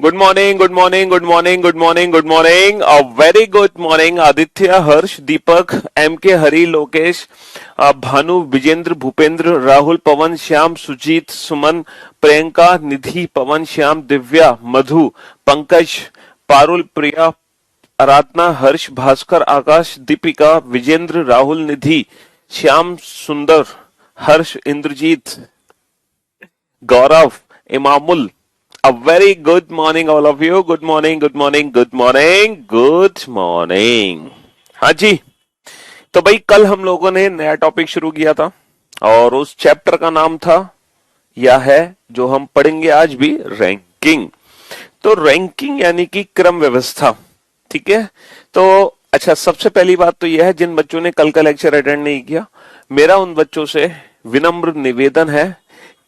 Good morning, good morning, good morning, good morning, good morning, a very good morning Aditya, Harsh, Deepak, M K, Hari, Lokesh, Bhanu, Vijendra, Bhupendra, Rahul, पवन, श्याम, सुजीत, सुमन, प्रियंका, निधि, पवन, श्याम, दिव्या, मधु, पंकज, पारुल, प्रिया, आराधना, हर्ष, भास्कर, आकाश, दीपिका, विजेंद्र, राहुल, निधि, श्याम, सुंदर, हर्ष, इंद्रजीत, गौरव, इमामुल, a very good morning all of you. Good morning, good morning, good morning, good morning. हाँ जी, तो भाई कल हम लोगों ने नया topic शुरू किया था और उस चैप्टर का नाम था या है जो हम पढ़ेंगे आज भी, रैंकिंग। तो रैंकिंग यानी कि क्रम व्यवस्था, ठीक है। तो अच्छा, सबसे पहली बात तो यह है, जिन बच्चों ने कल का लेक्चर अटेंड नहीं किया, मेरा उन बच्चों से विनम्र निवेदन है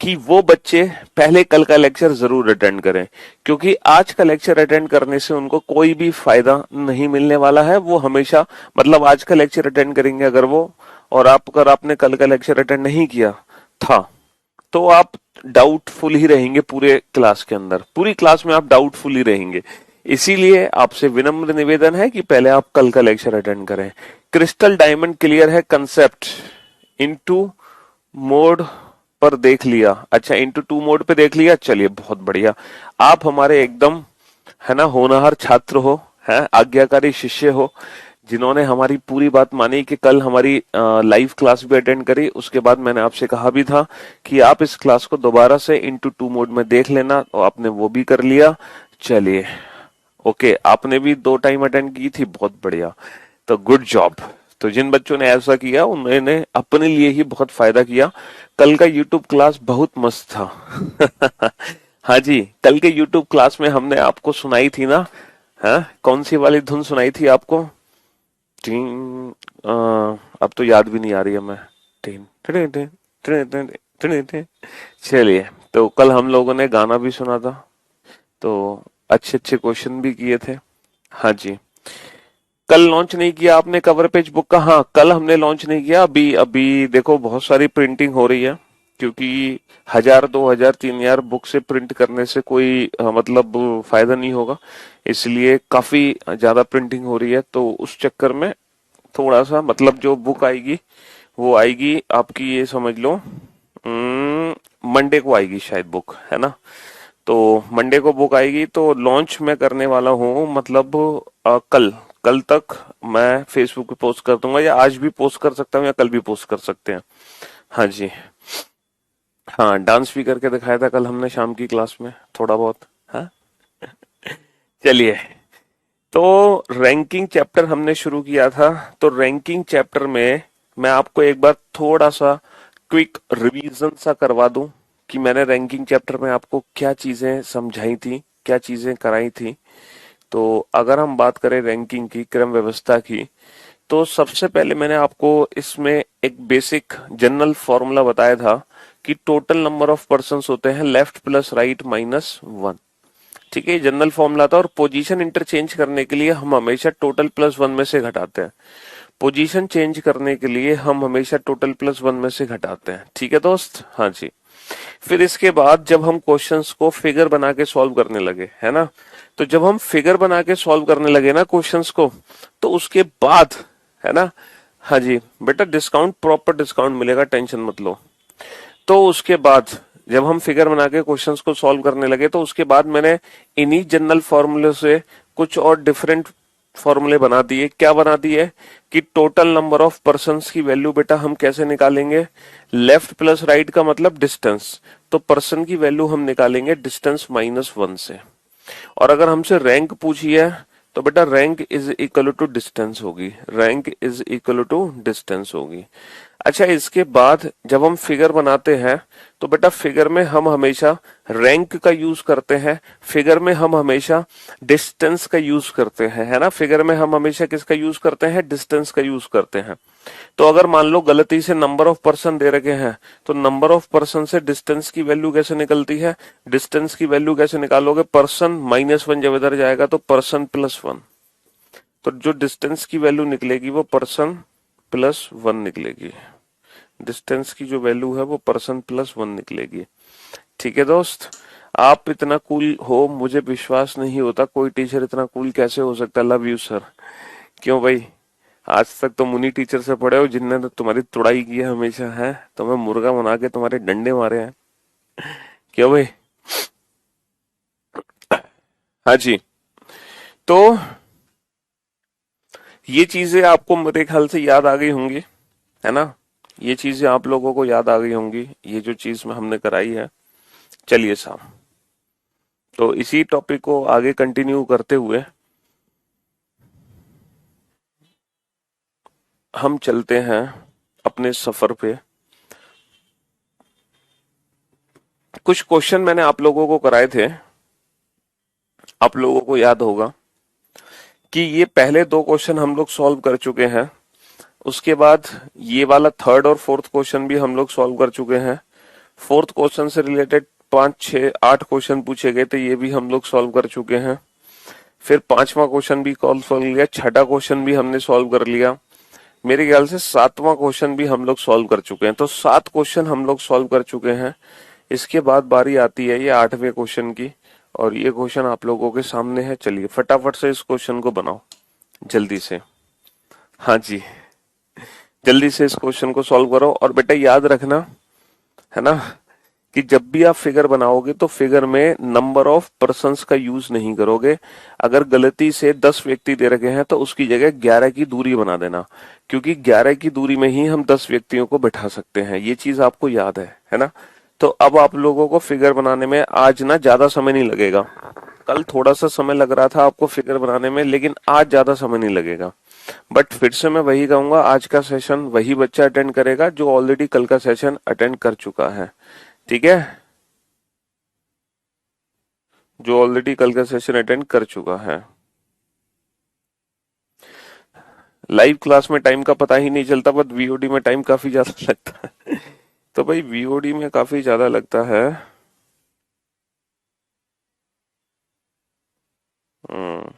कि वो बच्चे पहले कल का लेक्चर जरूर अटेंड करें, क्योंकि आज का लेक्चर अटेंड करने से उनको कोई भी फायदा नहीं मिलने वाला है। वो हमेशा, मतलब आज का लेक्चर अटेंड करेंगे अगर वो, और अगर आपने कल का लेक्चर अटेंड नहीं किया था तो आप डाउटफुल ही रहेंगे पूरे क्लास के अंदर, पूरी क्लास में आप डाउटफुल ही रहेंगे। इसीलिए आपसे विनम्र निवेदन है कि पहले आप कल का लेक्चर अटेंड करें। क्रिस्टल डायमंड क्लियर है कंसेप्ट, इनटू मोड पर देख लिया? अच्छा, इंटू टू मोड पे देख लिया, चलिए बहुत बढ़िया। आप हमारे एकदम, है ना, होनहार छात्र हो, हैं आज्ञाकारी शिष्य हो, जिन्होंने हमारी पूरी बात मानी कि कल हमारी लाइव क्लास भी अटेंड करी। उसके बाद मैंने आपसे कहा भी था कि आप इस क्लास को दोबारा से इंटू टू मोड में देख लेना, तो आपने वो भी कर लिया। चलिए, ओके, आपने भी 2 टाइम अटेंड की थी, बहुत बढ़िया, तो गुड जॉब। तो जिन बच्चों ने ऐसा किया उन्होंने अपने लिए ही बहुत फायदा किया। कल का यूट्यूब क्लास बहुत मस्त था। हाँ जी, कल के यूट्यूब क्लास में हमने आपको सुनाई थी ना, हाँ, कौन सी वाली धुन सुनाई थी आपको? टीन, अब तो याद भी नहीं आ रही है मैं। Tin tin tin tin tin tin tin. चलिए, तो कल हम लोगों ने गाना भी सुना था, तो अच्छे अच्छे क्वेश्चन भी किए थे। हाँ जी, कल लॉन्च नहीं किया आपने कवर पेज बुक का? हाँ, कल हमने लॉन्च नहीं किया। अभी अभी देखो बहुत सारी प्रिंटिंग हो रही है, क्योंकि 1000, 2000, 3000 बुक से प्रिंट करने से कोई मतलब फायदा नहीं होगा, इसलिए काफी ज्यादा प्रिंटिंग हो रही है। तो उस चक्कर में थोड़ा सा, मतलब जो बुक आएगी वो आएगी आपकी, ये समझ लो मंडे को आएगी शायद बुक, है ना। तो मंडे को बुक आएगी, तो लॉन्च मैं करने वाला हूँ, मतलब कल कल तक मैं फेसबुक पे पोस्ट कर दूंगा, या आज भी पोस्ट कर सकता हूँ या कल भी पोस्ट कर सकते हैं। हाँ जी, हाँ, डांस भी करके दिखाया था कल हमने शाम की क्लास में थोड़ा बहुत। हाँ, चलिए, तो रैंकिंग चैप्टर हमने शुरू किया था। तो रैंकिंग चैप्टर में मैं आपको एक बार थोड़ा सा क्विक रिवीजन सा करवा दूं कि मैंने रैंकिंग चैप्टर में आपको क्या चीजें समझाई थी, क्या चीजें कराई थी। तो अगर हम बात करें रैंकिंग की, क्रम व्यवस्था की, तो सबसे पहले मैंने आपको इसमें एक बेसिक जनरल फॉर्मूला बताया था कि टोटल नंबर ऑफ पर्सन्स होते हैं लेफ्ट प्लस राइट माइनस 1। ठीक है, जनरल फॉर्मूला था। और पोजीशन इंटरचेंज करने के लिए हम हमेशा टोटल प्लस 1 में से घटाते हैं। पोजीशन चेंज करने के लिए हम हमेशा टोटल प्लस 1 में से घटाते हैं। ठीक है दोस्त, हाँ जी। फिर इसके बाद जब हम क्वेश्चंस को फिगर बना के सॉल्व करने लगे, है ना, तो जब हम फिगर बना के सॉल्व करने लगे ना क्वेश्चंस को, तो उसके बाद, है ना, हाँ जी बेटा, डिस्काउंट, प्रॉपर डिस्काउंट मिलेगा, टेंशन मत लो। तो उसके बाद जब हम फिगर बना के क्वेश्चंस को सॉल्व करने लगे, तो उसके बाद मैंने इन्हीं जनरल फॉर्मूले से कुछ और डिफरेंट फॉर्मूले बना दिए। क्या बना दिए कि टोटल नंबर ऑफ पर्सन्स की वैल्यू बेटा हम कैसे निकालेंगे? लेफ्ट प्लस राइट का मतलब डिस्टेंस, तो पर्सन की वैल्यू हम निकालेंगे डिस्टेंस माइनस 1 से। और अगर हमसे रैंक पूछी है तो बेटा rank is equal to distance होगी, rank is equal to distance होगी। अच्छा, इसके बाद जब हम फिगर बनाते हैं तो बेटा फिगर में हम हमेशा रैंक का यूज करते हैं, फिगर में हम हमेशा डिस्टेंस का यूज करते हैं, है ना। फिगर में हम हमेशा किसका यूज करते हैं? डिस्टेंस का यूज करते हैं। तो अगर मान लो गलती से नंबर ऑफ पर्सन दे रखे हैं, तो नंबर ऑफ पर्सन से डिस्टेंस की वैल्यू कैसे निकलती है? डिस्टेंस की वैल्यू कैसे निकालोगे? पर्सन माइनस 1 जब इधर जाएगा तो पर्सन प्लस 1, तो जो डिस्टेंस की वैल्यू निकलेगी वो पर्सन प्लस 1 निकलेगी। डिस्टेंस की जो वैल्यू है वो पर्सन प्लस 1 निकलेगी। ठीक है दोस्त, आप इतना कूल हो मुझे विश्वास नहीं होता, कोई टीचर इतना कूल कैसे हो सकता है। Love you sir. क्यों भाई, आज तक तुम उन्हीं टीचर से पढ़े हो जिनने तो तुम्हारी तुड़ाई की है हमेशा, है तुम्हें मुर्गा बना के तुम्हारे डंडे मारे हैं। क्यों भाई। हाँ जी। तो ये चीजें आपको मेरे ख्याल से याद आ गई होंगी, है ना। ये चीजें आप लोगों को याद आ गई होंगी, ये जो चीज में हमने कराई है। चलिए साहब, तो इसी टॉपिक को आगे कंटिन्यू करते हुए हम चलते हैं अपने सफर पे। कुछ क्वेश्चन मैंने आप लोगों को कराए थे, आप लोगों को याद होगा कि ये पहले दो क्वेश्चन हम लोग सॉल्व कर चुके हैं। उसके बाद ये वाला थर्ड और फोर्थ क्वेश्चन भी हम लोग सॉल्व कर चुके हैं। फोर्थ क्वेश्चन से रिलेटेड 5 6 8 क्वेश्चन पूछे गए थे, ये भी हम लोग सॉल्व कर चुके हैं। फिर पांचवा क्वेश्चन भी सॉल्व लिया, छठा क्वेश्चन भी हमने सॉल्व कर लिया। मेरे ख्याल से सातवां क्वेश्चन भी हम लोग सॉल्व कर चुके हैं। तो 7 क्वेश्चन हम लोग सॉल्व कर चुके हैं। इसके बाद बारी आती है ये 8वें क्वेश्चन की, और ये क्वेश्चन आप लोगों के सामने है। चलिए फटाफट से इस क्वेश्चन को बनाओ, जल्दी से। हाँ जी, जल्दी से इस क्वेश्चन को सॉल्व करो। और बेटा याद रखना, है ना, कि जब भी आप फिगर बनाओगे तो फिगर में नंबर ऑफ पर्संस का यूज नहीं करोगे। अगर गलती से 10 व्यक्ति दे रखे हैं तो उसकी जगह 11 की दूरी बना देना, क्योंकि 11 की दूरी में ही हम 10 व्यक्तियों को बैठा सकते हैं। ये चीज आपको याद है ना। तो अब आप लोगों को फिगर बनाने में आज ना ज्यादा समय नहीं लगेगा। कल थोड़ा सा समय लग रहा था आपको फिगर बनाने में, लेकिन आज ज्यादा समय नहीं लगेगा। बट फिर से मैं वही कहूंगा, आज का सेशन वही बच्चा अटेंड करेगा जो ऑलरेडी कल का सेशन अटेंड कर चुका है। ठीक है, जो ऑलरेडी कल का सेशन अटेंड कर चुका है। लाइव क्लास में टाइम का पता ही नहीं चलता, बट वीओडी में टाइम काफी ज्यादा लगता है। तो भाई वीओडी में काफी ज्यादा लगता है। हम्म,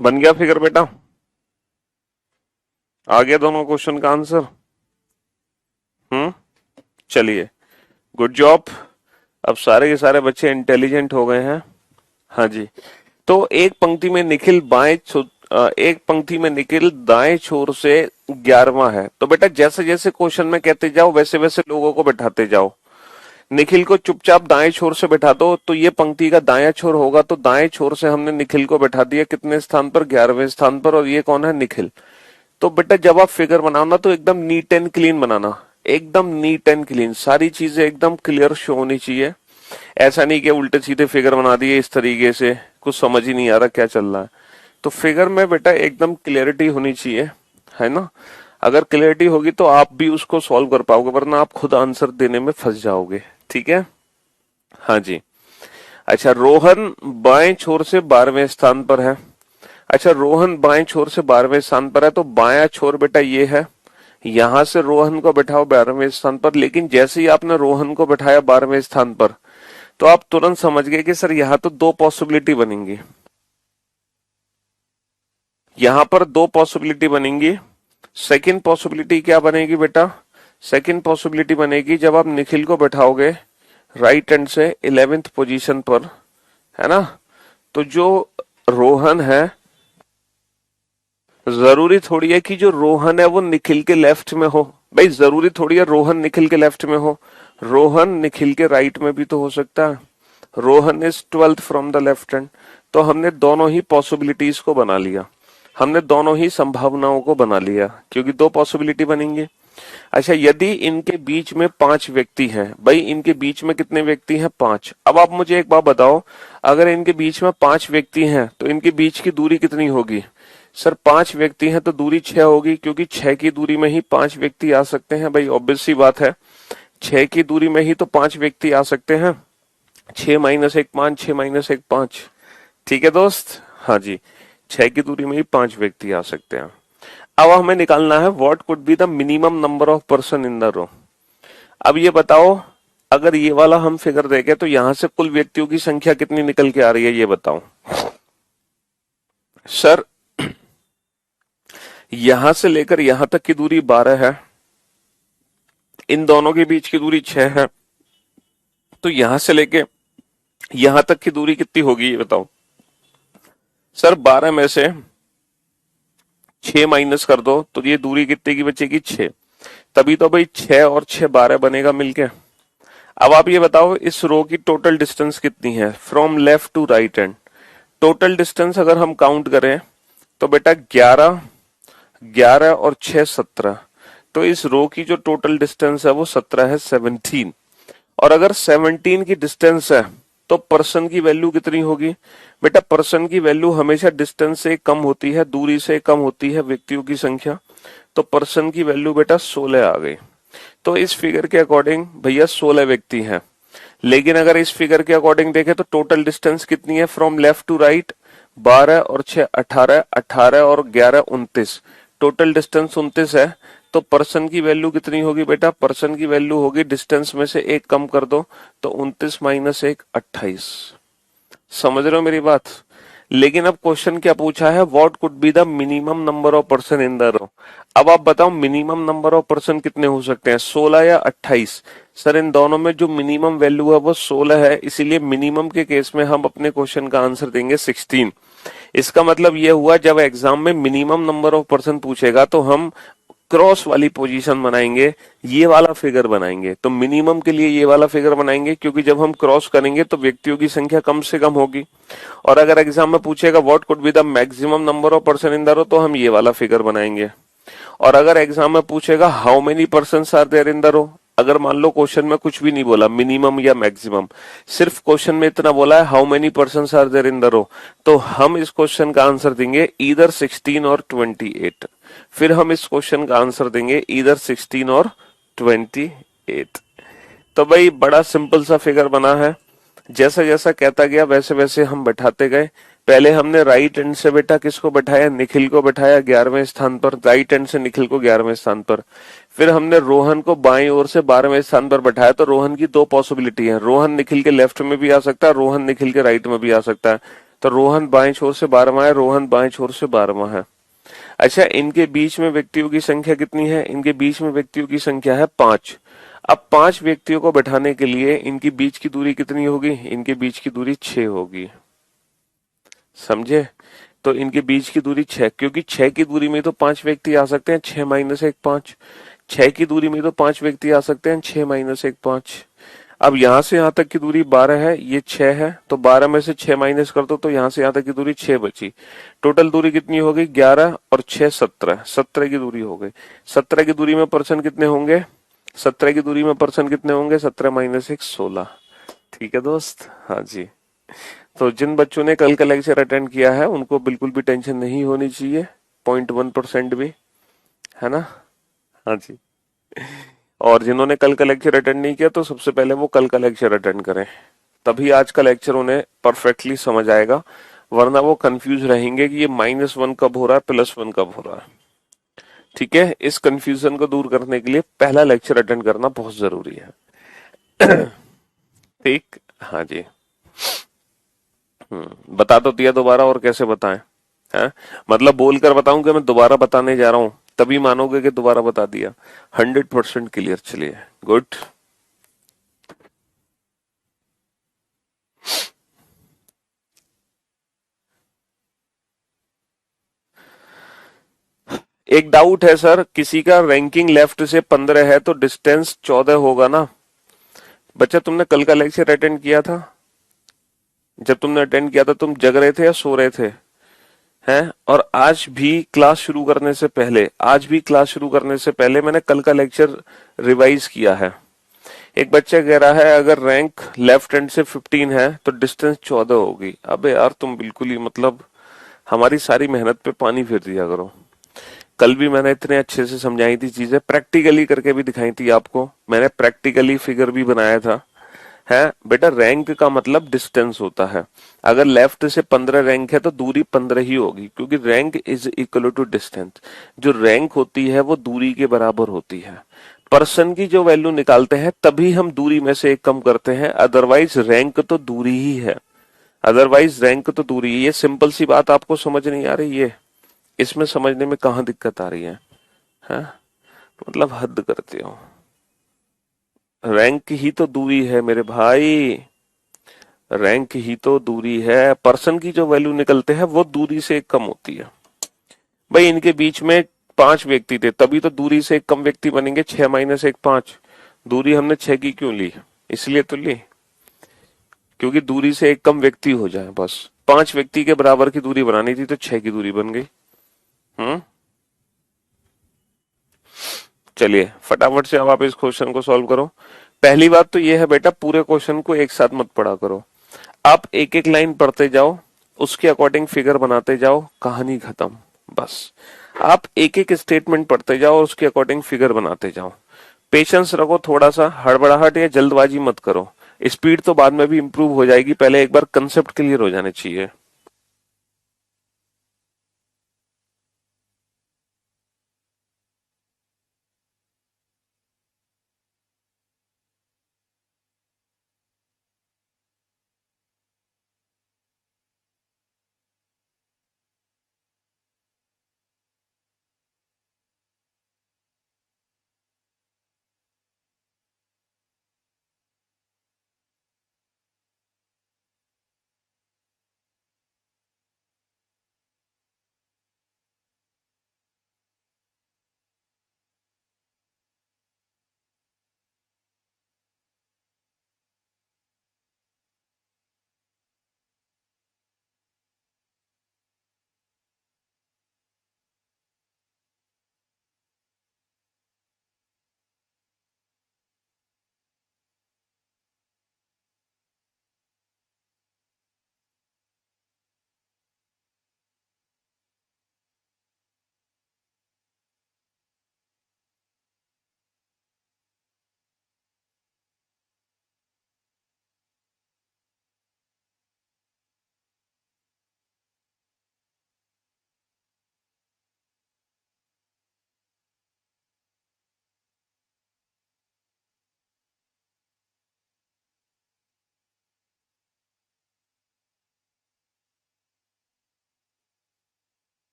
बन गया फिगर बेटा? आ गया दोनों क्वेश्चन का आंसर? हम्म, चलिए, गुड जॉब। अब सारे के सारे बच्चे इंटेलिजेंट हो गए हैं। हाँ जी। तो एक पंक्ति में निखिल दाएं छोर से 11वां है। तो बेटा जैसे जैसे क्वेश्चन में कहते जाओ वैसे वैसे लोगों को बैठाते जाओ। निखिल को चुपचाप दाएं छोर से बैठा दो, तो ये पंक्ति का दायां छोर होगा। तो दाएं छोर से हमने निखिल को बैठा दिया कितने स्थान पर? 11वें स्थान पर। और ये कौन है? निखिल। तो बेटा जब आप फिगर बनाओ ना तो एकदम नीट एंड क्लीन बनाना, एकदम नीट एंड क्लीन, सारी चीजें एकदम क्लियर शो होनी चाहिए। ऐसा नहीं कि उल्टे सीधे फिगर बना दिए इस तरीके से, कुछ समझ ही नहीं आ रहा क्या चल रहा है। तो फिगर में बेटा एकदम क्लियरिटी होनी चाहिए, है ना। अगर क्लियरिटी होगी तो आप भी उसको सॉल्व कर पाओगे, वरना आप खुद आंसर देने में फंस जाओगे। ठीक है, हाँ जी। अच्छा, रोहन बाएं छोर से 12वें स्थान पर है। अच्छा, रोहन बाएं छोर से 12वें स्थान पर है, तो बायां छोर बेटा ये है, यहां से रोहन को बैठाओ 12वें स्थान पर। लेकिन जैसे ही आपने रोहन को बैठाया 12वें स्थान पर, तो आप तुरंत समझ गए कि सर यहां तो दो पॉसिबिलिटी बनेंगी, यहां पर दो पॉसिबिलिटी बनेंगी। सेकंड पॉसिबिलिटी क्या बनेगी बेटा? सेकंड पॉसिबिलिटी बनेगी जब आप निखिल को बैठाओगे राइट हैंड से 11th पोजीशन पर, है ना, तो जो रोहन है, जरूरी थोड़ी है कि जो रोहन है वो निखिल के लेफ्ट में हो। भाई जरूरी थोड़ी है रोहन निखिल के लेफ्ट में हो, रोहन निखिल के राइट में भी तो हो सकता है। Rohan is 12th from the left hand. तो हमने दोनों ही पॉसिबिलिटीज को बना लिया, हमने दोनों ही संभावनाओं को बना लिया, क्योंकि दो पॉसिबिलिटी बनेंगे। अच्छा, यदि इनके बीच में 5 व्यक्ति हैं, भाई इनके बीच में कितने व्यक्ति हैं? 5। अब आप मुझे एक बात बताओ, अगर इनके बीच में 5 व्यक्ति हैं तो इनके बीच की दूरी कितनी होगी? सर 5 व्यक्ति हैं तो दूरी 6 होगी, क्योंकि 6 की दूरी में ही 5 व्यक्ति आ सकते हैं। भाई ऑब्वियस सी बात है, 6 की दूरी में ही तो 5 व्यक्ति आ सकते हैं। 6 माइनस 1 5, 6 माइनस 1 5। ठीक है दोस्त, हाँ जी, 6 की दूरी में ही 5 व्यक्ति आ सकते हैं। अब हमें निकालना है what could be the minimum number of person in the row. अब ये बताओ, अगर ये वाला हम फिगर देखें तो यहां से कुल व्यक्तियों की संख्या कितनी निकल के आ रही है, ये बताओ। सर यहां से लेकर यहां तक की दूरी 12 है, इन दोनों के बीच की दूरी 6 है, तो यहां से लेके यहां तक की दूरी कितनी होगी, ये बताओ। सर 12 में से 6 माइनस कर दो तो ये दूरी कितने की बचेगी? 6। तभी तो भाई 6 और 6 12 बनेगा मिलके। अब आप ये बताओ, इस रो की टोटल डिस्टेंस कितनी है from left to right hand? Total distance अगर हम काउंट करें तो बेटा 11, 11 और 6 17। तो इस रो की जो टोटल डिस्टेंस है वो 17 है, 17। और अगर 17 की डिस्टेंस है तो पर्सन की वैल्यू कितनी होगी? बेटा पर्सन की वैल्यू हमेशा डिस्टेंस से कम होती है, दूरी से कम होती है व्यक्तियों की संख्या। तो पर्सन की वैल्यू बेटा 16 आ गई। तो इस फिगर के अकॉर्डिंग भैया 16 व्यक्ति हैं। लेकिन अगर इस फिगर के अकॉर्डिंग देखें तो टोटल डिस्टेंस कितनी है फ्रॉम लेफ्ट टू राइट? 12 और 6 18, 18 और 11 29। टोटल डिस्टेंस 29 है। तो पर्सन की वैल्यू कितनी होगी बेटा? पर्सन की वैल्यू होगी, डिस्टेंस में से एक कम कर दो तो 29 माइनस 1 28। समझ रहे हो मेरी बात? लेकिन अब क्वेश्चन क्या पूछा है, what could be the minimum number of person in the row. अब आप बताओ मिनिमम नंबर ऑफ पर्सन कितने हो सकते हैं, 16 या 28? सर इन दोनों में जो मिनिमम वैल्यू है वो 16 है, इसीलिए मिनिमम के केस में हम अपने क्वेश्चन का आंसर देंगे 16। इसका मतलब ये हुआ, जब एग्जाम में मिनिमम नंबर ऑफ पर्सन पूछेगा तो हम क्रॉस वाली पोजीशन बनाएंगे, ये वाला फिगर बनाएंगे। तो मिनिमम के लिए ये वाला फिगर बनाएंगे, क्योंकि जब हम क्रॉस करेंगे तो व्यक्तियों की संख्या कम से कम होगी। और अगर एग्जाम में पूछेगा what could be the maximum number of person in the row, तो हम ये वाला फिगर बनाएंगे। और अगर एग्जाम में पूछेगा how many persons are there in the row, अगर मान लो क्वेश्चन में कुछ भी नहीं बोला मिनिमम या मैक्सिमम, सिर्फ क्वेश्चन में इतना बोला है how many persons are there in the row, तो हम इस क्वेश्चन का आंसर देंगे ईदर 16 और 28। फिर हम इस क्वेश्चन का आंसर देंगे ईदर 16 और 28। तो भाई बड़ा सिंपल सा फिगर बना है, जैसा जैसा कहता गया वैसे वैसे हम बैठाते गए। पहले हमने राइट हैंड से बेटा किसको बैठाया? निखिल को बैठाया 11वें स्थान पर, राइट हैंड से निखिल को 11वें स्थान पर। फिर हमने रोहन को बाईं ओर से 12वें स्थान पर बैठाया। तो रोहन की दो पॉसिबिलिटी है, रोहन निखिल के लेफ्ट में भी आ सकता है, रोहन निखिल के राइट में भी आ सकता है। तो रोहन बाएं छोर से 12वां है, रोहन बाएं छोर से 12वां है। अच्छा, इनके बीच में व्यक्तियों की संख्या कितनी है? इनके बीच में व्यक्तियों की संख्या है 5। अब 5 व्यक्तियों को बैठाने के लिए इनकी बीच की दूरी कितनी होगी? इनके बीच की दूरी 6 होगी, समझे? तो इनके बीच की दूरी 6, क्योंकि 6 की दूरी में तो 5 व्यक्ति आ सकते हैं, 6 माइनस 1 5। 6 की दूरी में तो 5 व्यक्ति आ सकते हैं, 6 माइनस 1 5। अब यहां से यहां तक की दूरी 12 है, ये 6 है, तो 12 में से 6 माइनस कर दो तो यहां से यहां तक की दूरी 6 बची। टोटल दूरी कितनी हो गई? 11 और 6 17, 17 की दूरी हो गई। 17 की दूरी में पर्सन कितने होंगे? 17 की दूरी में पर्सन कितने होंगे? 17 माइनस 1 16। ठीक है दोस्त, हाँ जी। तो जिन बच्चों ने कल का लेक्चर अटेंड किया है उनको बिल्कुल भी टेंशन नहीं होनी चाहिए, 0.1% भी, है ना? हाँ जी। और जिन्होंने कल का लेक्चर अटेंड नहीं किया तो सबसे पहले वो कल का लेक्चर अटेंड करें, तभी आज का लेक्चर उन्हें परफेक्टली समझ आएगा, वरना वो कंफ्यूज रहेंगे कि ये -1 कब हो रहा है, +1 कब हो रहा है। ठीक है, इस कंफ्यूजन को दूर करने के लिए पहला लेक्चर अटेंड करना बहुत जरूरी है। ठीक, हाँ जी। बता तो दिया दोबारा, और कैसे बताएं? है, मतलब बोलकर बताऊं कि मैं दोबारा बताने जा रहा हूं, तभी मानोगे कि दोबारा बता दिया। 100% क्लियर। चलिए, गुड। एक डाउट है सर, किसी का रैंकिंग लेफ्ट से 15 है तो डिस्टेंस 14 होगा ना? बच्चा, तुमने कल का लेक्चर अटेंड किया था? जब तुमने अटेंड किया था तुम जग रहे थे या सो रहे थे? हैं? और आज भी क्लास शुरू करने से पहले मैंने कल का लेक्चर रिवाइज किया है। एक बच्चा कह रहा है अगर रैंक लेफ्ट हैंड से 15 है तो डिस्टेंस 14 होगी। अबे यार, तुम बिल्कुल ही मतलब हमारी सारी मेहनत पे पानी फेर दिया करो। कल भी मैंने इतने अच्छे से समझाई थी चीजें, प्रैक्टिकली करके भी दिखाई थी आपको, मैंने प्रैक्टिकली फिगर भी बनाया था। है बेटा, रैंक का मतलब डिस्टेंस होता है। अगर लेफ्ट से 15 रैंक है तो दूरी 15 ही होगी, क्योंकि rank is equal to distance. जो रैंक होती है वो दूरी के बराबर होती है। पर्सन की जो वैल्यू निकालते हैं तभी हम दूरी में से एक कम करते हैं, अदरवाइज रैंक तो दूरी ही है। अदरवाइज रैंक तो दूरी ही है। सिंपल सी बात आपको समझ नहीं आ रही है? इसमें समझने में कहाँ दिक्कत आ रही है? मतलब हद करते हो। रैंक ही तो दूरी है मेरे भाई, रैंक ही तो दूरी है। पर्सन की जो वैल्यू निकलते हैं वो दूरी से कम होती है। भाई, इनके बीच में 5 व्यक्ति थे, तभी तो दूरी से एक कम व्यक्ति बनेंगे। 6 - 1 5। दूरी हमने 6 की क्यों ली? इसलिए तो ली क्योंकि दूरी से एक कम व्यक्ति हो जाए, बस। 5 व्यक्ति के बराबर की दूरी बनानी थी तो 6 की दूरी बन गई। हम्म चलिए, फटाफट से अब आप इस क्वेश्चन को सॉल्व करो। पहली बात तो यह है बेटा, पूरे क्वेश्चन को एक साथ मत पढ़ा करो। आप एक एक लाइन पढ़ते जाओ, उसके अकॉर्डिंग फिगर बनाते जाओ, कहानी खत्म। बस। आप एक एक स्टेटमेंट पढ़ते जाओ और उसके अकॉर्डिंग फिगर बनाते जाओ। पेशेंस रखो थोड़ा सा, हड़बड़ाहट या जल्दबाजी मत करो। स्पीड तो बाद में भी इंप्रूव हो जाएगी, पहले एक बार कंसेप्ट क्लियर हो जाने चाहिए।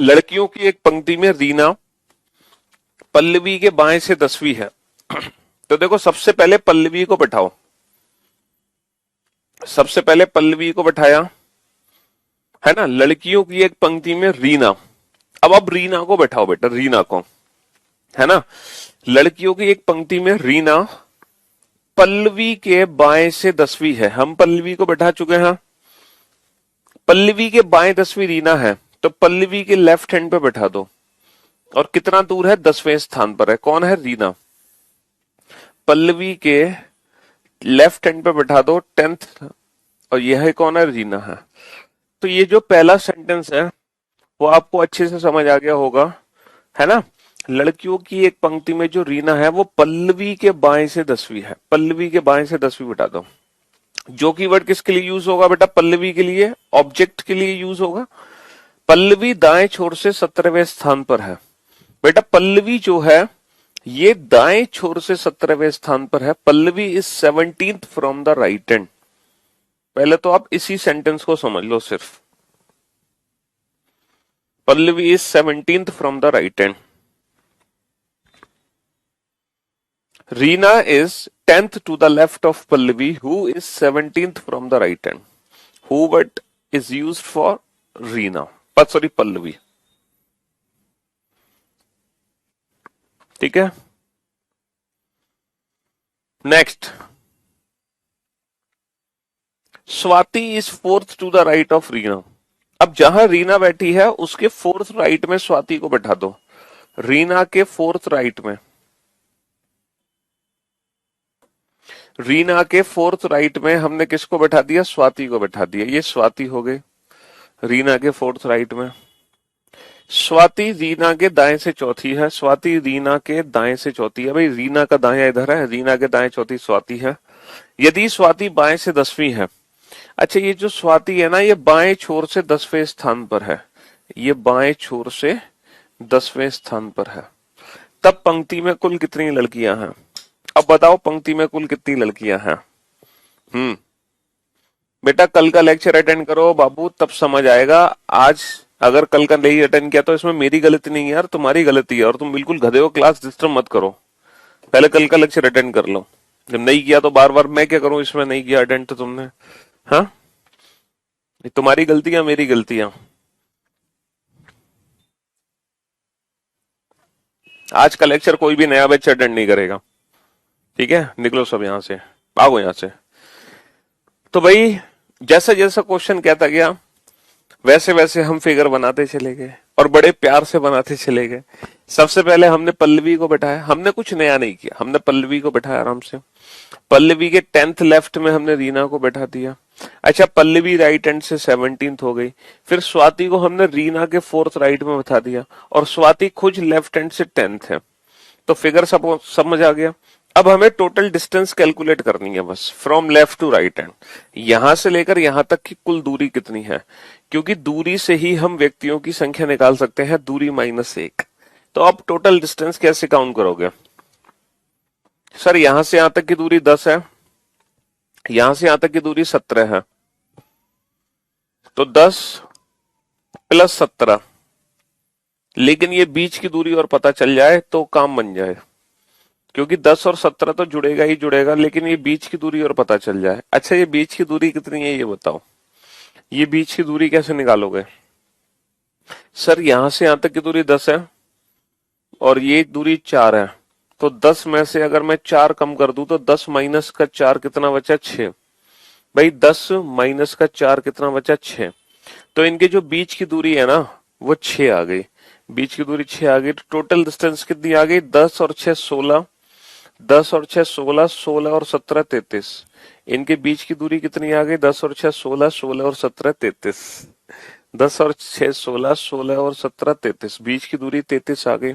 लड़कियों की एक पंक्ति में रीना पल्लवी के बाएं से 10वीं है। तो देखो, सबसे पहले पल्लवी को बैठाओ। सबसे पहले पल्लवी को बैठाया, है ना? लड़कियों की एक पंक्ति में रीना। अब रीना को बैठाओ बेटा, रीना को, है ना? लड़कियों की एक पंक्ति में रीना पल्लवी के बाएं से 10वीं है। हम पल्लवी को बैठा चुके हैं। पल्लवी के बाएं 10वीं रीना है, तो पल्लवी के लेफ्ट हैंड पे बैठा दो। और कितना दूर है? 10वें स्थान पर है। कौन है? रीना। पल्लवी के लेफ्ट हैंड पे बैठा दो 10th, और यह कौन है? रीना है। तो ये जो पहला सेंटेंस है वो आपको अच्छे से समझ आ गया होगा, है ना। लड़कियों की एक पंक्ति में जो रीना है वो पल्लवी के बाएं से 10वीं है। पल्लवी के बाएं से 10वीं बैठा दो। जो कीवर्ड किसके लिए यूज होगा बेटा? पल्लवी के लिए, ऑब्जेक्ट के लिए यूज होगा। पल्लवी दाएं छोर से 17वें स्थान पर है। बेटा पल्लवी जो है ये दाएं छोर से 17वें स्थान पर है। Pallavi is 17th from the right hand. पहले तो आप इसी सेंटेंस को समझ लो सिर्फ। Pallavi is 17th from the right hand. Reena is 10th to the left of Pallavi, who is 17th from the right hand. Who but is used for Reena, but sorry Pallavi. ठीक है। Next, Swati is 4th to the right of Reena. अब जहां रीना बैठी है उसके 4th right में स्वाति को बैठा दो। रीना के 4th राइट में, रीना के 4th राइट में हमने किसको बैठा दिया? स्वाति को बैठा दिया। ये स्वाति हो गई रीना के 4th राइट में। स्वाति रीना के दाएं से चौथी है। स्वाति रीना के दाएं से चौथी है। भाई रीना का दाएं इधर है, रीना के दाएं चौथी स्वाति है। यदि स्वाति बाएं से 10वीं है, अच्छा ये जो स्वाति है ना ये बाएं छोर से 10वें स्थान पर है। ये बाएं छोर से 10वें स्थान पर है। तब पंक्ति में कुल कितनी लड़कियां हैं? अब बताओ पंक्ति में कुल कितनी लड़कियां हैं? बेटा कल का लेक्चर अटेंड करो बाबू, तब समझ आएगा। आज अगर कल का नहीं अटेंड किया तो इसमें मेरी गलती नहीं है यार, तुम्हारी गलती है। और तुम बिल्कुल गधे हो, क्लास डिस्टर्ब मत करो। पहले कल का लेक्चर अटेंड कर लो। जब नहीं किया तो बार बार मैं क्या करूं, इसमें नहीं किया अटेंड तो तुमने। हाँ, तुम्हारी गलतियां मेरी गलतियां। आज का लेक्चर कोई भी नया बैच अटेंड नहीं करेगा, ठीक है। निकलो सब यहां से, भागो यहां से। तो भाई जैसा जैसा क्वेश्चन कहता गया वैसे वैसे हम फिगर बनाते चले गए और बड़े प्यार से बनाते चले गए। सबसे पहले हमने पल्लवी को बैठाया। हमने कुछ नया नहीं किया, हमने पल्लवी को बैठाया आराम से। पल्लवी के 10th लेफ्ट में हमने रीना को बैठा दिया। अच्छा पल्लवी राइट हैंड से 17th हो गई। फिर स्वाति को हमने रीना के 4th राइट में बैठा दिया और स्वाति खुद लेफ्ट हैंड से 10th है। तो फिगर सब समझ आ गया। अब हमें टोटल डिस्टेंस कैलकुलेट करनी है बस, from left to right hand. यहां से लेकर यहां तक की कुल दूरी कितनी है, क्योंकि दूरी से ही हम व्यक्तियों की संख्या निकाल सकते हैं, दूरी -1। तो अब टोटल डिस्टेंस कैसे काउंट करोगे? सर यहां से यहां तक की दूरी 10 है, यहां से यहां तक की दूरी 17 है। तो 10 + 17, लेकिन ये बीच की दूरी और पता चल जाए तो काम बन जाए, क्योंकि 10 और 17 तो जुड़ेगा ही जुड़ेगा, लेकिन ये बीच की दूरी और पता चल जाए। अच्छा ये बीच की दूरी कितनी है ये बताओ, ये बीच की दूरी कैसे निकालोगे? सर यहां से यहां तक की दूरी 10 है और ये दूरी 4 है। तो 10 में से अगर मैं 4 कम कर दूं तो 10 माइनस का 4 कितना बचा? 6। भाई 10 माइनस का 4 कितना बचा? 6। तो इनके जो बीच की दूरी है ना वो 6 आ गई। बीच की दूरी 6 आ गई। तो टोटल डिस्टेंस कितनी आ गई? 10 और 6 16, 10 और 6 16, 16 और 17 33। इनके बीच की दूरी कितनी आ गई? 10 और 6 16, 16 और 17 33। 10 और 6 16, 16 और 17 33, बीच की दूरी 33 आ गई।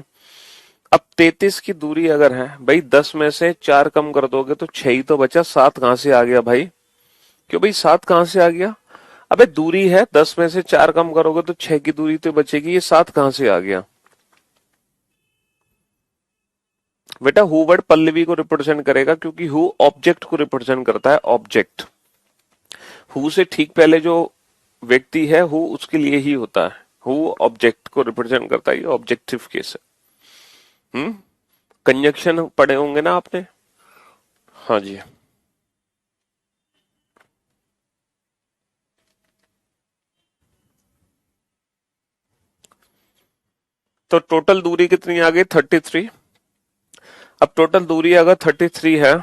अब 33 की दूरी अगर है भाई, 10 में से 4 कम कर दोगे तो 6 ही तो बचा। 7 कहां से आ गया भाई? क्यों भाई 7 कहां से आ गया? अबे दूरी है, 10 में से 4 कम करोगे तो 6 की दूरी तो बचेगी, ये 7 कहां से आ गया? बेटा हु वर्ड पल्लवी को रिप्रेजेंट करेगा, क्योंकि हु ऑब्जेक्ट को रिप्रेजेंट करता है। ऑब्जेक्ट हु से ठीक पहले जो व्यक्ति है हु उसके लिए ही होता है। हु ऑब्जेक्ट को रिप्रेजेंट करता है, ये ऑब्जेक्टिव केस है। कंजक्शन पढ़े होंगे ना आपने? हाँ जी। तो टोटल दूरी कितनी आ गई? 33। अब टोटल दूरी अगर 33 है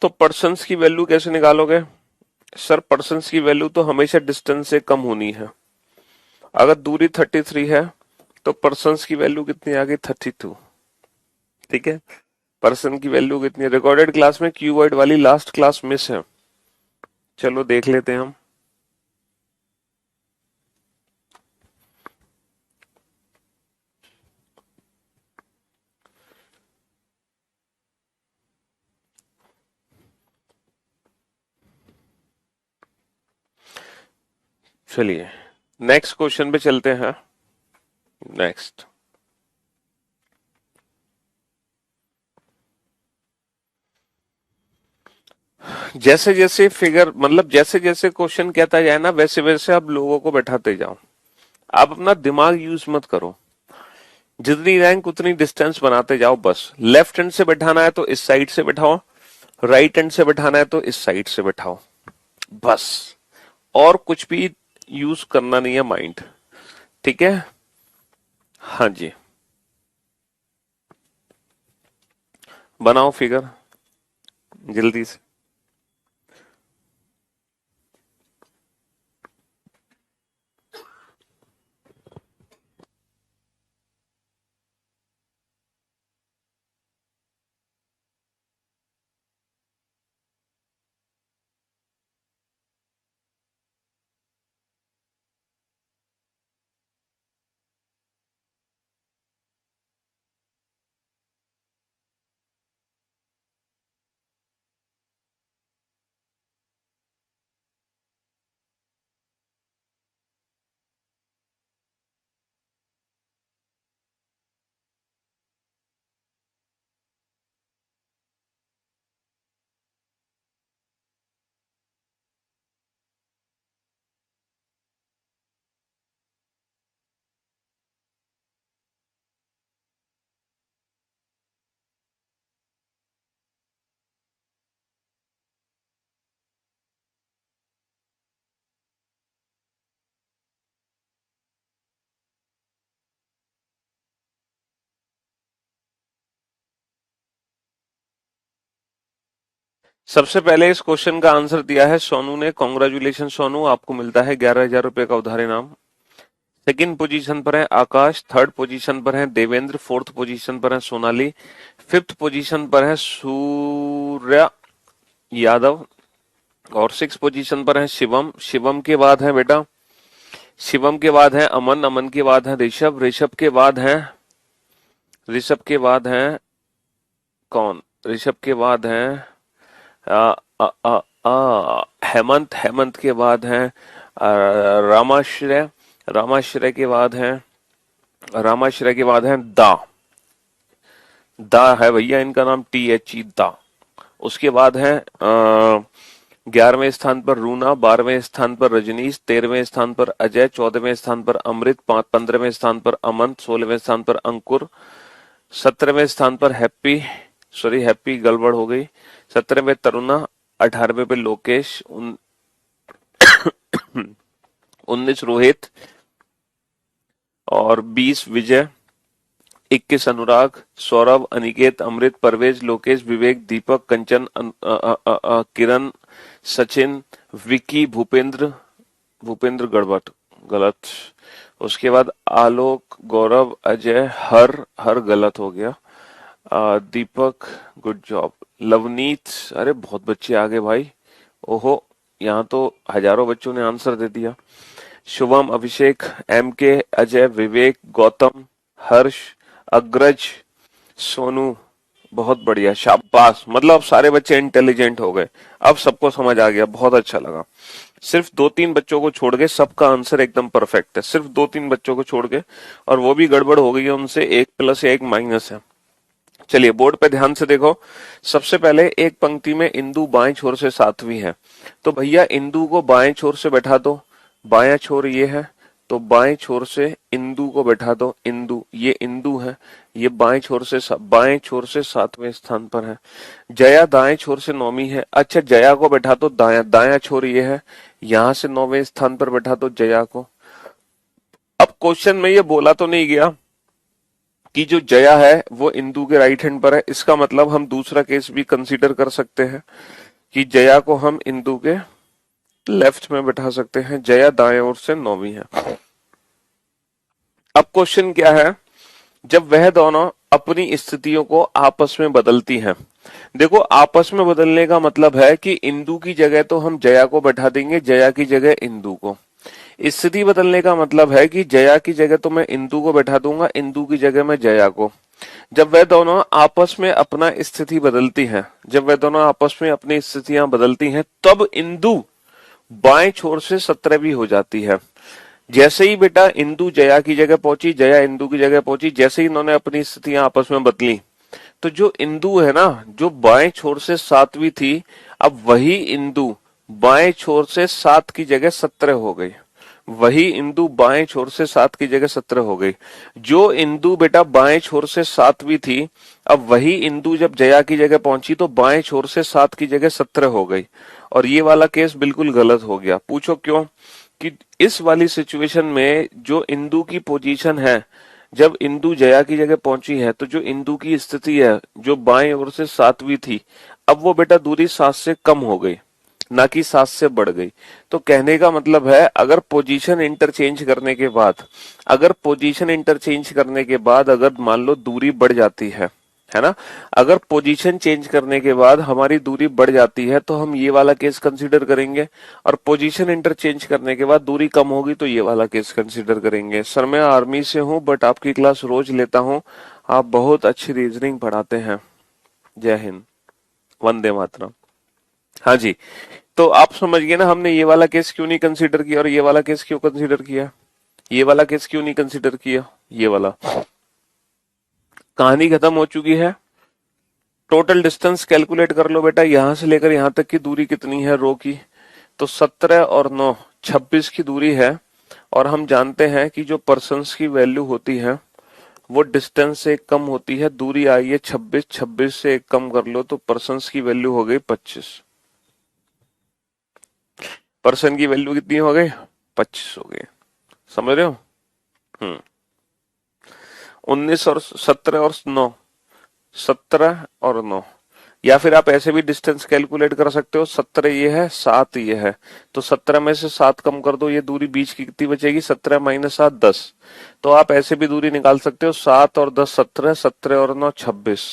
तो पर्सन्स की वैल्यू कैसे निकालोगे? सर पर्सन्स की वैल्यू तो हमेशा डिस्टेंस से कम होनी है। अगर दूरी 33 है तो पर्सन्स की वैल्यू कितनी आ गई? 32। ठीक है, पर्सन की वैल्यू कितनी है? रिकॉर्डेड क्लास में क्यूबॉइड वाली लास्ट क्लास मिस है। चलो देख लेते हैं हम। चलिए नेक्स्ट क्वेश्चन पे चलते हैं। नेक्स्ट, जैसे जैसे फिगर मतलब जैसे जैसे क्वेश्चन कहता जाए ना वैसे वैसे आप लोगों को बैठाते जाओ। आप अपना दिमाग यूज मत करो, जितनी रैंक उतनी डिस्टेंस बनाते जाओ। बस लेफ्ट हैंड से बैठाना है तो इस साइड से बैठाओ, राइट हैंड से बैठाना है तो इस साइड से बैठाओ, बस। और कुछ भी यूज करना नहीं है माइंड। ठीक है, हाँ जी, बनाओ फिगर जल्दी से। सबसे पहले इस क्वेश्चन का आंसर दिया है सोनू ने। कॉन्ग्रेचुलेशन सोनू, आपको मिलता है 11,000 रुपए का उधार इनाम। सेकंड पोजीशन पर है आकाश, थर्ड पोजीशन पर है देवेंद्र, फोर्थ पोजीशन पर है सोनाली, फिफ्थ पोजीशन पर है सूर्या यादव और सिक्स पोजीशन पर है शिवम। शिवम के बाद है बेटा, शिवम के बाद है अमन, अमन के बाद है ऋषभ, ऋषभ के बाद है, ऋषभ के बाद है कौन? ऋषभ के बाद है आ, आ, आ, हेमंत, हेमंत के बाद है रामाश्रय, रामाश्रय के बाद है, रामाश्रय के बाद है दा, दा है भैया इनका नाम, THE दा। उसके बाद है 11वें स्थान पर रूना, 12वें स्थान पर रजनीश, 13वें स्थान पर अजय, 14वें स्थान पर अमृत, 15वें स्थान पर अमन, 16वें स्थान पर अंकुर, 17वें स्थान पर हैप्पी, सॉरी हैप्पी गड़बड़ हो गई, 17वें तरुणा, 18वें पे लोकेश, 19 रोहित और 20 विजय, 21 अनुराग, सौरभ, अनिकेत, अमृत, परवेज, लोकेश, विवेक, दीपक, कंचन, किरण, सचिन, विकी, भूपेंद्र, भूपेंद्र गड़बड़ गलत। उसके बाद आलोक, गौरव, अजय, हर, हर गलत हो गया, दीपक गुड जॉब, लवनीत, अरे बहुत बच्चे आ गए भाई, ओहो यहाँ तो हजारों बच्चों ने आंसर दे दिया। शुभम, अभिषेक, MK, अजय, विवेक, गौतम, हर्ष, अग्रज, सोनू, बहुत बढ़िया, शाबाश। मतलब अब सारे बच्चे इंटेलिजेंट हो गए, अब सबको समझ आ गया, बहुत अच्छा लगा। सिर्फ 2-3 बच्चों को छोड़ के सबका आंसर एकदम परफेक्ट है, सिर्फ 2-3 बच्चों को छोड़ के, और वो भी गड़बड़ हो गई है उनसे, 1 प्लस या 1 माइनस है। चलिए बोर्ड पे ध्यान से देखो। सबसे पहले एक पंक्ति में इंदु बाएं छोर से सातवीं है, तो भैया इंदु को बाएं छोर से बैठा दो, बायां छोर ये है तो बाएं छोर से इंदु को बैठा दो, इंदु, ये इंदु है, ये बाएं छोर से सातवें स्थान पर है। जया दाएं छोर से नौवीं है, अच्छा जया को बैठा दो दायां, दायां छोर ये है, यहां से 9वें स्थान पर बैठा दो जया को। अब क्वेश्चन में ये बोला तो नहीं गया कि जो जया है वो इंदु के राइट हैंड पर है। इसका मतलब हम दूसरा केस भी कंसीडर कर सकते हैं कि जया को हम इंदु के लेफ्ट में बैठा सकते हैं, जया दाएं ओर से 9वीं है। अब क्वेश्चन क्या है, जब वह दोनों अपनी स्थितियों को आपस में बदलती हैं। देखो, आपस में बदलने का मतलब है कि इंदु की जगह तो हम जया को बैठा देंगे, जया की जगह इंदु को। स्थिति बदलने का मतलब है कि जया की जगह तो मैं इंदु को बैठा दूंगा, इंदु की जगह मैं जया को। जब वह दोनों आपस में अपना स्थिति बदलती हैं, जब वह दोनों आपस में अपनी स्थितियां बदलती हैं, तब इंदु बाएं छोर से 17 भी हो जाती है। जैसे ही बेटा इंदु जया की जगह पहुंची, जया इंदु की जगह पहुंची, जैसे ही इन्होंने अपनी स्थितियां आपस में बदली, तो जो इंदु है ना, जो बाएं छोर से 7वीं थी, अब वही इंदु बाएं छोर से 7 की जगह 17 हो गई। वही इंदु बाएं छोर से 7 की जगह 17 हो गई। जो इंदु बेटा बाएं छोर से 7वीं थी, अब वही इंदु जब जया की जगह पहुंची तो बाएं छोर से 7 की जगह 17 हो गई। और ये वाला केस बिल्कुल गलत हो गया। पूछो क्यों? कि इस वाली सिचुएशन में जो इंदु की पोजीशन है, जब इंदु जया की जगह पहुंची है, तो जो इंदु की स्थिति है जो बाएं ओर से 7वीं थी, अब वो बेटा दूरी 7 से कम हो गई, ना कि 7 से बढ़ गई। तो कहने का मतलब है, अगर पोजीशन इंटरचेंज करने के बाद, अगर मान लो दूरी बढ़ जाती है ना, अगर पोजीशन चेंज करने के बाद हमारी दूरी बढ़ जाती है तो हम ये वाला केस कंसीडर करेंगे, और पोजीशन इंटरचेंज करने के बाद दूरी कम होगी तो ये वाला केस कंसीडर करेंगे। सर मैं आर्मी से हूं बट आपकी क्लास रोज लेता हूं, आप बहुत अच्छी रीजनिंग पढ़ाते हैं। जय हिंद, वंदे मातरम। हाँ जी, तो आप समझ गए ना हमने ये वाला केस क्यों नहीं कंसीडर किया और ये वाला केस क्यों कंसीडर किया, ये वाला केस क्यों नहीं कंसीडर किया, ये वाला। कहानी खत्म हो चुकी है। टोटल डिस्टेंस कैलकुलेट कर लो बेटा, यहां से लेकर यहां तक की दूरी कितनी है रो की, तो 17 और 9 26 की दूरी है। और हम जानते हैं कि जो पर्सन्स की वैल्यू होती है वो डिस्टेंस से कम होती है। दूरी आई है 26, 26 से एक कम कर लो तो पर्सन्स की वैल्यू हो गई 25। पर्सन की वैल्यू कितनी हो गई? 25 हो गई। समझ रहे हो? 19 और 17 और 9, 17 और 9, या फिर आप ऐसे भी डिस्टेंस कैलकुलेट कर सकते हो। 17 ये है, 7 ये है, तो 17 में से 7 कम कर दो, ये दूरी बीच की कितनी बचेगी? 17 माइनस 7 10। तो आप ऐसे भी दूरी निकाल सकते हो, 7 और 10 17, 17 और 9 26।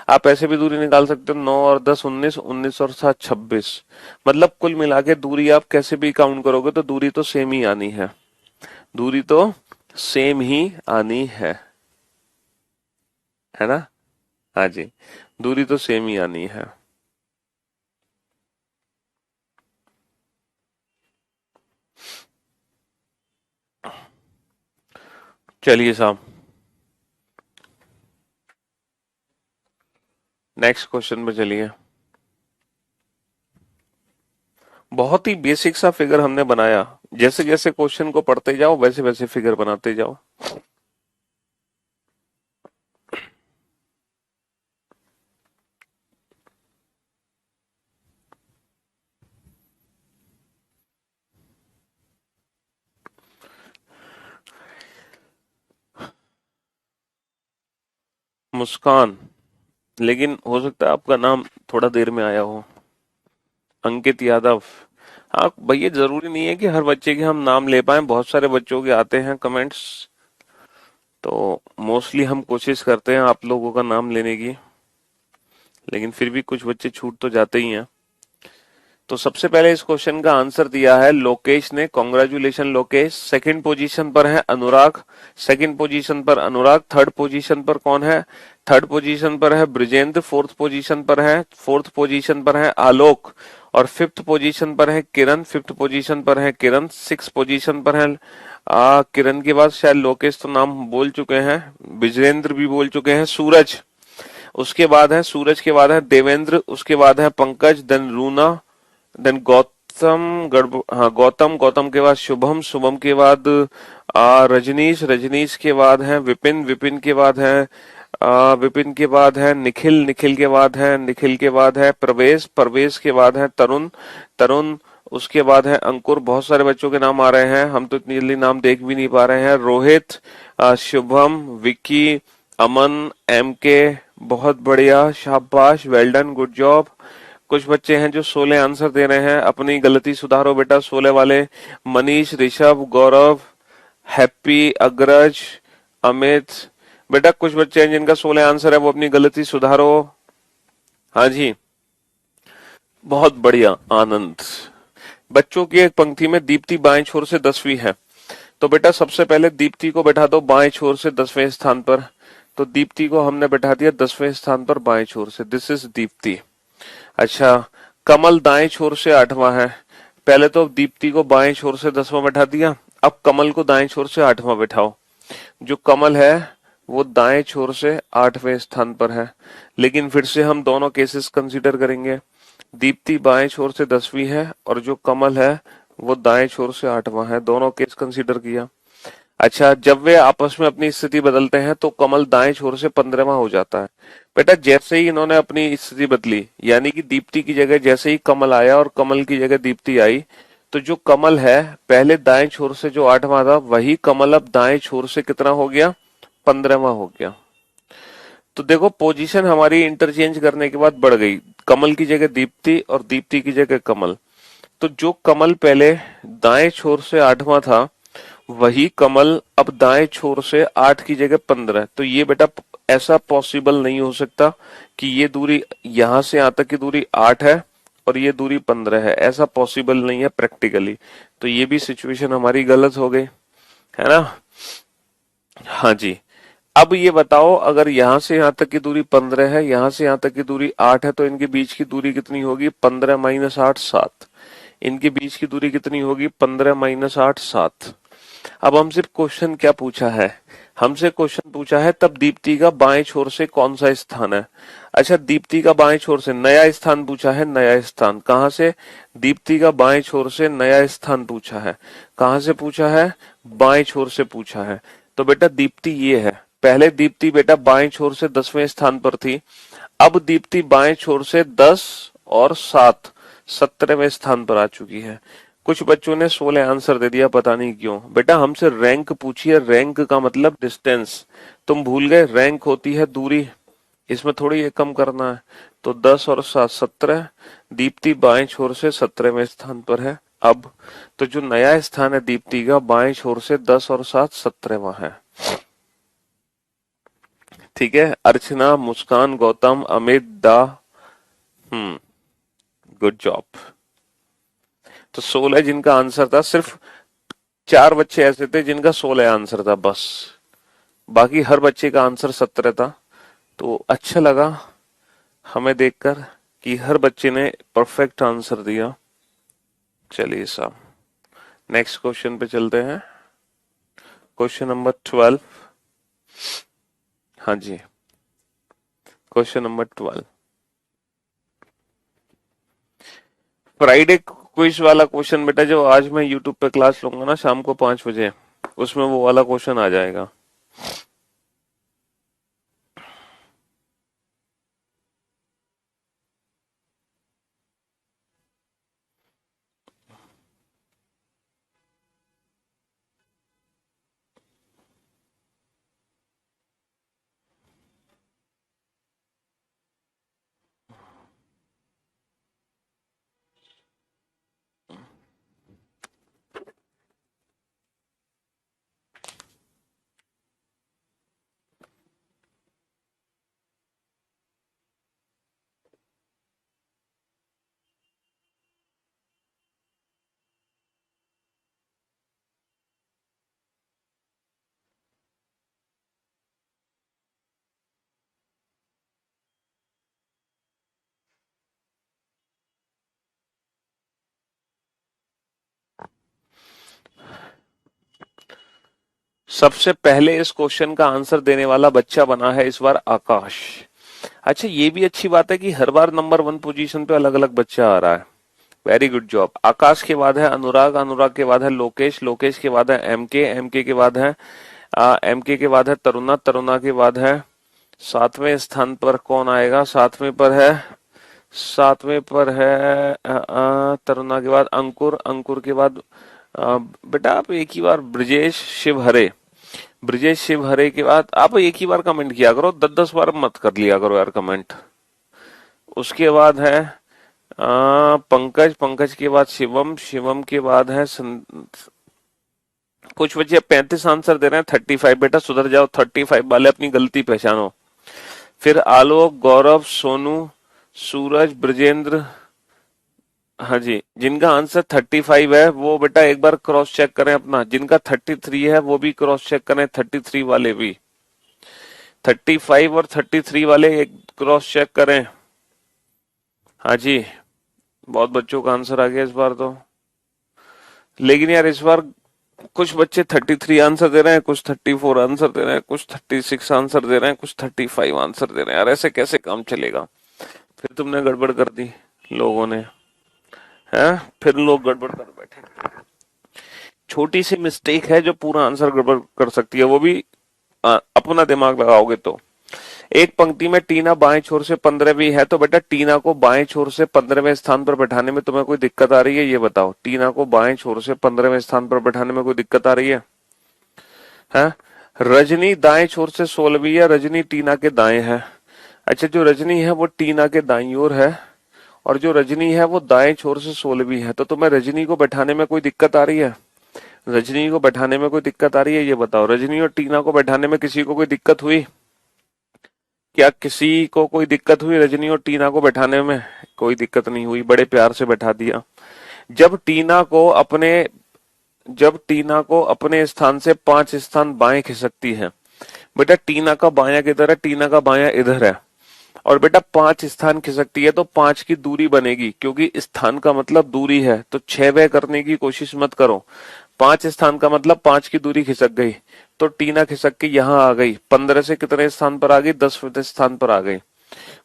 आप ऐसे भी दूरी निकाल सकते हो, 9 और 10 19, 19 और 7 26। मतलब कुल मिला के दूरी आप कैसे भी काउंट करोगे तो दूरी तो सेम ही आनी है, दूरी तो सेम ही आनी है ना? हाँ जी, दूरी तो सेम ही आनी है। चलिए साहब, नेक्स्ट क्वेश्चन पे चलिए। बहुत ही बेसिक सा फिगर हमने बनाया, जैसे जैसे क्वेश्चन को पढ़ते जाओ वैसे वैसे फिगर बनाते जाओ। मुस्कान, लेकिन हो सकता है आपका नाम थोड़ा देर में आया हो। अंकित यादव, हाँ भैया जरूरी नहीं है कि हर बच्चे के हम नाम ले पाए, बहुत सारे बच्चों के आते हैं कमेंट्स, तो मोस्टली हम कोशिश करते हैं आप लोगों का नाम लेने की, लेकिन फिर भी कुछ बच्चे छूट तो जाते ही हैं। तो सबसे पहले इस क्वेश्चन का आंसर दिया है लोकेश ने, कॉन्ग्रेचुलेशन लोकेश। सेकंड पोजीशन पर है अनुराग, सेकंड पोजीशन पर अनुराग। थर्ड पोजीशन पर कौन है? थर्ड पोजीशन पर है ब्रिजेंद्र। फोर्थ पोजीशन पर है आलोक, और फिफ्थ पोजीशन पर है किरण। फिफ्थ पोजीशन पर है किरण। सिक्स पोजीशन पर है किरण के बाद शायद लोकेश तो नाम बोल चुके हैं, ब्रिजेंद्र भी बोल चुके हैं, सूरज उसके बाद है, सूरज के बाद है देवेंद्र, उसके बाद है पंकज, देन रूना, देन गौतम, हाँ गौतम, गौतम के बाद शुभम, शुभम के बाद रजनीश, रजनीश के बाद है विपिन, विपिन के बाद है विपिन के बाद है निखिल, निखिल के बाद है निखिल के बाद है प्रवेश, प्रवेश के बाद है तरुण, तरुण उसके बाद है अंकुर। बहुत सारे बच्चों के नाम आ रहे हैं, हम तो इतनी जल्दी नाम देख भी नहीं पा रहे हैं। रोहित, शुभम, विक्की, अमन, एम के, बहुत बढ़िया, शाबाश, वेल डन, गुड जॉब। कुछ बच्चे हैं जो 16 आंसर दे रहे हैं, अपनी गलती सुधारो बेटा 16 वाले। मनीष, ऋषभ, गौरव, हैप्पी, अग्रज, अमित। बेटा कुछ बच्चे हैं जिनका 16 आंसर है, वो अपनी गलती सुधारो। हाँ जी, बहुत बढ़िया, आनंद। बच्चों की एक पंक्ति में दीप्ति बाएं छोर से 10वीं है, तो बेटा सबसे पहले दीप्ति को बैठा दो बाएं छोर से 10वें स्थान पर। तो दीप्ति को हमने बैठा दिया 10वें स्थान पर बाएं छोर से, दिस इज दीप्ति। अच्छा, कमल दाएं छोर से 8वां है। पहले तो दीप्ति को बाएं छोर से 10वां बैठा दिया, अब कमल को दाएं छोर से 8वां बैठाओ। जो कमल है वो दाएं छोर से 8वें स्थान पर है, लेकिन फिर से हम दोनों केसेस कंसीडर करेंगे। दीप्ति बाएं छोर से 10वीं है और जो कमल है वो दाएं छोर से 8वां है, दोनों केस कंसीडर किया। अच्छा, जब वे आपस में अपनी स्थिति बदलते हैं तो कमल दाएं छोर से 15वां हो जाता है। बेटा जैसे ही इन्होंने अपनी स्थिति बदली, यानी कि दीप्ति की जगह जैसे ही कमल आया और कमल की जगह दीप्ति आई, तो जो कमल है पहले दाएं छोर से जो 8वां था, वही कमल अब दाएं छोर से कितना हो गया, 15वां हो गया। तो देखो पोजीशन हमारी इंटरचेंज करने के बाद बढ़ गई, कमल की जगह दीप्ति और दीप्ति की जगह कमल। तो जो कमल पहले दाएं छोर से 8वां था, वही कमल अब दाएं छोर से 8 की जगह 15। तो ये बेटा ऐसा पॉसिबल नहीं हो सकता कि ये दूरी यहां से यहां तक की दूरी 8 है और ये दूरी 15 है, ऐसा पॉसिबल नहीं है प्रैक्टिकली। तो ये भी सिचुएशन हमारी गलत हो गई, है ना। हाँ जी, अब ये बताओ, अगर यहां से यहां तक की दूरी 15 है, यहां से यहां तक की दूरी 8 है, तो इनके बीच की दूरी कितनी होगी, 15 माइनस 8, 7। इनके बीच की दूरी कितनी होगी, 15 माइनस 8, 7। अब हमसे क्वेश्चन क्या पूछा है, हमसे क्वेश्चन पूछा है तब दीप्ति का बाएं छोर से कौन सा स्थान है। अच्छा, दीप्ति का बाएं छोर से नया स्थान पूछा है, नया स्थान कहां से, दीप्ति का बाएं छोर से नया स्थान पूछा है, कहां से पूछा है, बाएं छोर से पूछा है। तो बेटा दीप्ति ये है, पहले दीप्ति बेटा बाएं छोर से 10वें स्थान पर थी, अब दीप्ति बाएं छोर से 10 और 7 17वें स्थान पर आ चुकी है। कुछ बच्चों ने 16 आंसर दे दिया, पता नहीं क्यों। बेटा हमसे रैंक पूछी है, रैंक का मतलब डिस्टेंस, तुम भूल गए, रैंक होती है दूरी, इसमें थोड़ी ये कम करना है। तो 10 और 7 17, दीप्ति बाएं छोर से 17वें स्थान पर है अब। तो जो नया स्थान है दीप्ति का बाएं छोर से 10 और 7 17वां है। ठीक है, अर्चना, मुस्कान, गौतम, अमित, दा, गुड जॉब। तो 16 जिनका आंसर था, सिर्फ 4 बच्चे ऐसे थे जिनका 16 आंसर था बस, बाकी हर बच्चे का आंसर 17 था। तो अच्छा लगा हमें देखकर कि हर बच्चे ने परफेक्ट आंसर दिया। चलिए साहब, नेक्स्ट क्वेश्चन पे चलते हैं, क्वेश्चन नंबर 12। हाँ जी, क्वेश्चन नंबर 12, फ्राइडे क्विज वाला क्वेश्चन बेटा, जो आज मैं यूट्यूब पे क्लास लूंगा ना शाम को 5 बजे, उसमें वो वाला क्वेश्चन आ जाएगा। सबसे पहले इस क्वेश्चन का आंसर देने वाला बच्चा बना है इस बार आकाश। अच्छा, ये भी अच्छी बात है कि हर बार नंबर 1 पोजीशन पे अलग अलग बच्चा आ रहा है, वेरी गुड जॉब। आकाश के बाद है अनुराग, अनुराग के बाद है लोकेश, लोकेश के बाद है एमके, एमके के बाद है एमके के बाद है तरुणा, तरुणा के बाद है 7वें स्थान पर कौन आएगा, 7वें पर है, 7वें पर है तरुणा के बाद अंकुर, अंकुर के बाद बेटा आप एक ही बार ब्रजेश, शिव हरे, ब्रिजेश शिव हरे के बाद आप एक ही बार कमेंट किया करो, 10-10 बार मत कर लिया करो यार कमेंट। उसके बाद है पंकज, पंकज के बाद शिवम, शिवम के बाद है कुछ बच्चे 35 आंसर दे रहे हैं, 35। बेटा सुधर जाओ, 35 वाले अपनी गलती पहचानो। फिर आलोक, गौरव, सोनू, सूरज, ब्रजेंद्र। हाँ जी, जिनका आंसर 35 है वो बेटा एक बार क्रॉस चेक करें अपना, जिनका 33 है वो भी क्रॉस चेक करें, 33 वाले भी, 35 और 33 वाले एक क्रॉस चेक करें। हाँ जी, बहुत बच्चों का आंसर आ गया इस बार तो। लेकिन यार इस बार कुछ बच्चे 33 आंसर दे रहे हैं, कुछ 34 आंसर दे रहे हैं, कुछ 36 आंसर दे रहे हैं, कुछ 35 आंसर दे रहे हैं। यार ऐसे कैसे काम चलेगा? फिर तुमने गड़बड़ कर दी लोगों ने, है? फिर लोग गड़बड़ कर बैठे। छोटी सी मिस्टेक है जो पूरा आंसर गड़बड़ कर सकती है, वो भी अपना दिमाग लगाओगे तो। एक पंक्ति में टीना बाएं छोर से 15वीं है, तो बेटा टीना को बाएं छोर से 15वें स्थान पर बैठाने में तुम्हें कोई दिक्कत आ रही है? ये बताओ, टीना को बाएं छोर से 15वें स्थान पर बैठाने में कोई दिक्कत आ रही है? हैं? रजनी दाएं छोर से 16वीं है, रजनी टीना के दाएं है। अच्छा, जो रजनी है वो टीना के दाईं ओर है, और जो रजनी है वो दाएं छोर से 16वीं है, तो तुम्हें रजनी को बैठाने में कोई दिक्कत आ रही है? रजनी को बैठाने में कोई दिक्कत आ रही है? ये बताओ, रजनी और टीना को बैठाने में किसी को कोई दिक्कत हुई? क्या किसी को कोई दिक्कत हुई रजनी और टीना को बैठाने में? कोई दिक्कत नहीं हुई, बड़े प्यार से बैठा दिया। जब टीना को अपने जब टीना को अपने स्थान से 5 स्थान बाएं खिसकती है, बेटा टीना का बायां किधर है? टीना का बायां इधर है। और बेटा 5 स्थान खिसकती है तो 5 की दूरी बनेगी, क्योंकि स्थान का मतलब दूरी है, तो 6 व्यय करने की कोशिश मत करो। 5 स्थान का मतलब 5 की दूरी खिसक गई, तो टीना खिसक के यहां आ गई, 15 से कितने स्थान पर आ गई? 10वें स्थान पर आ गई।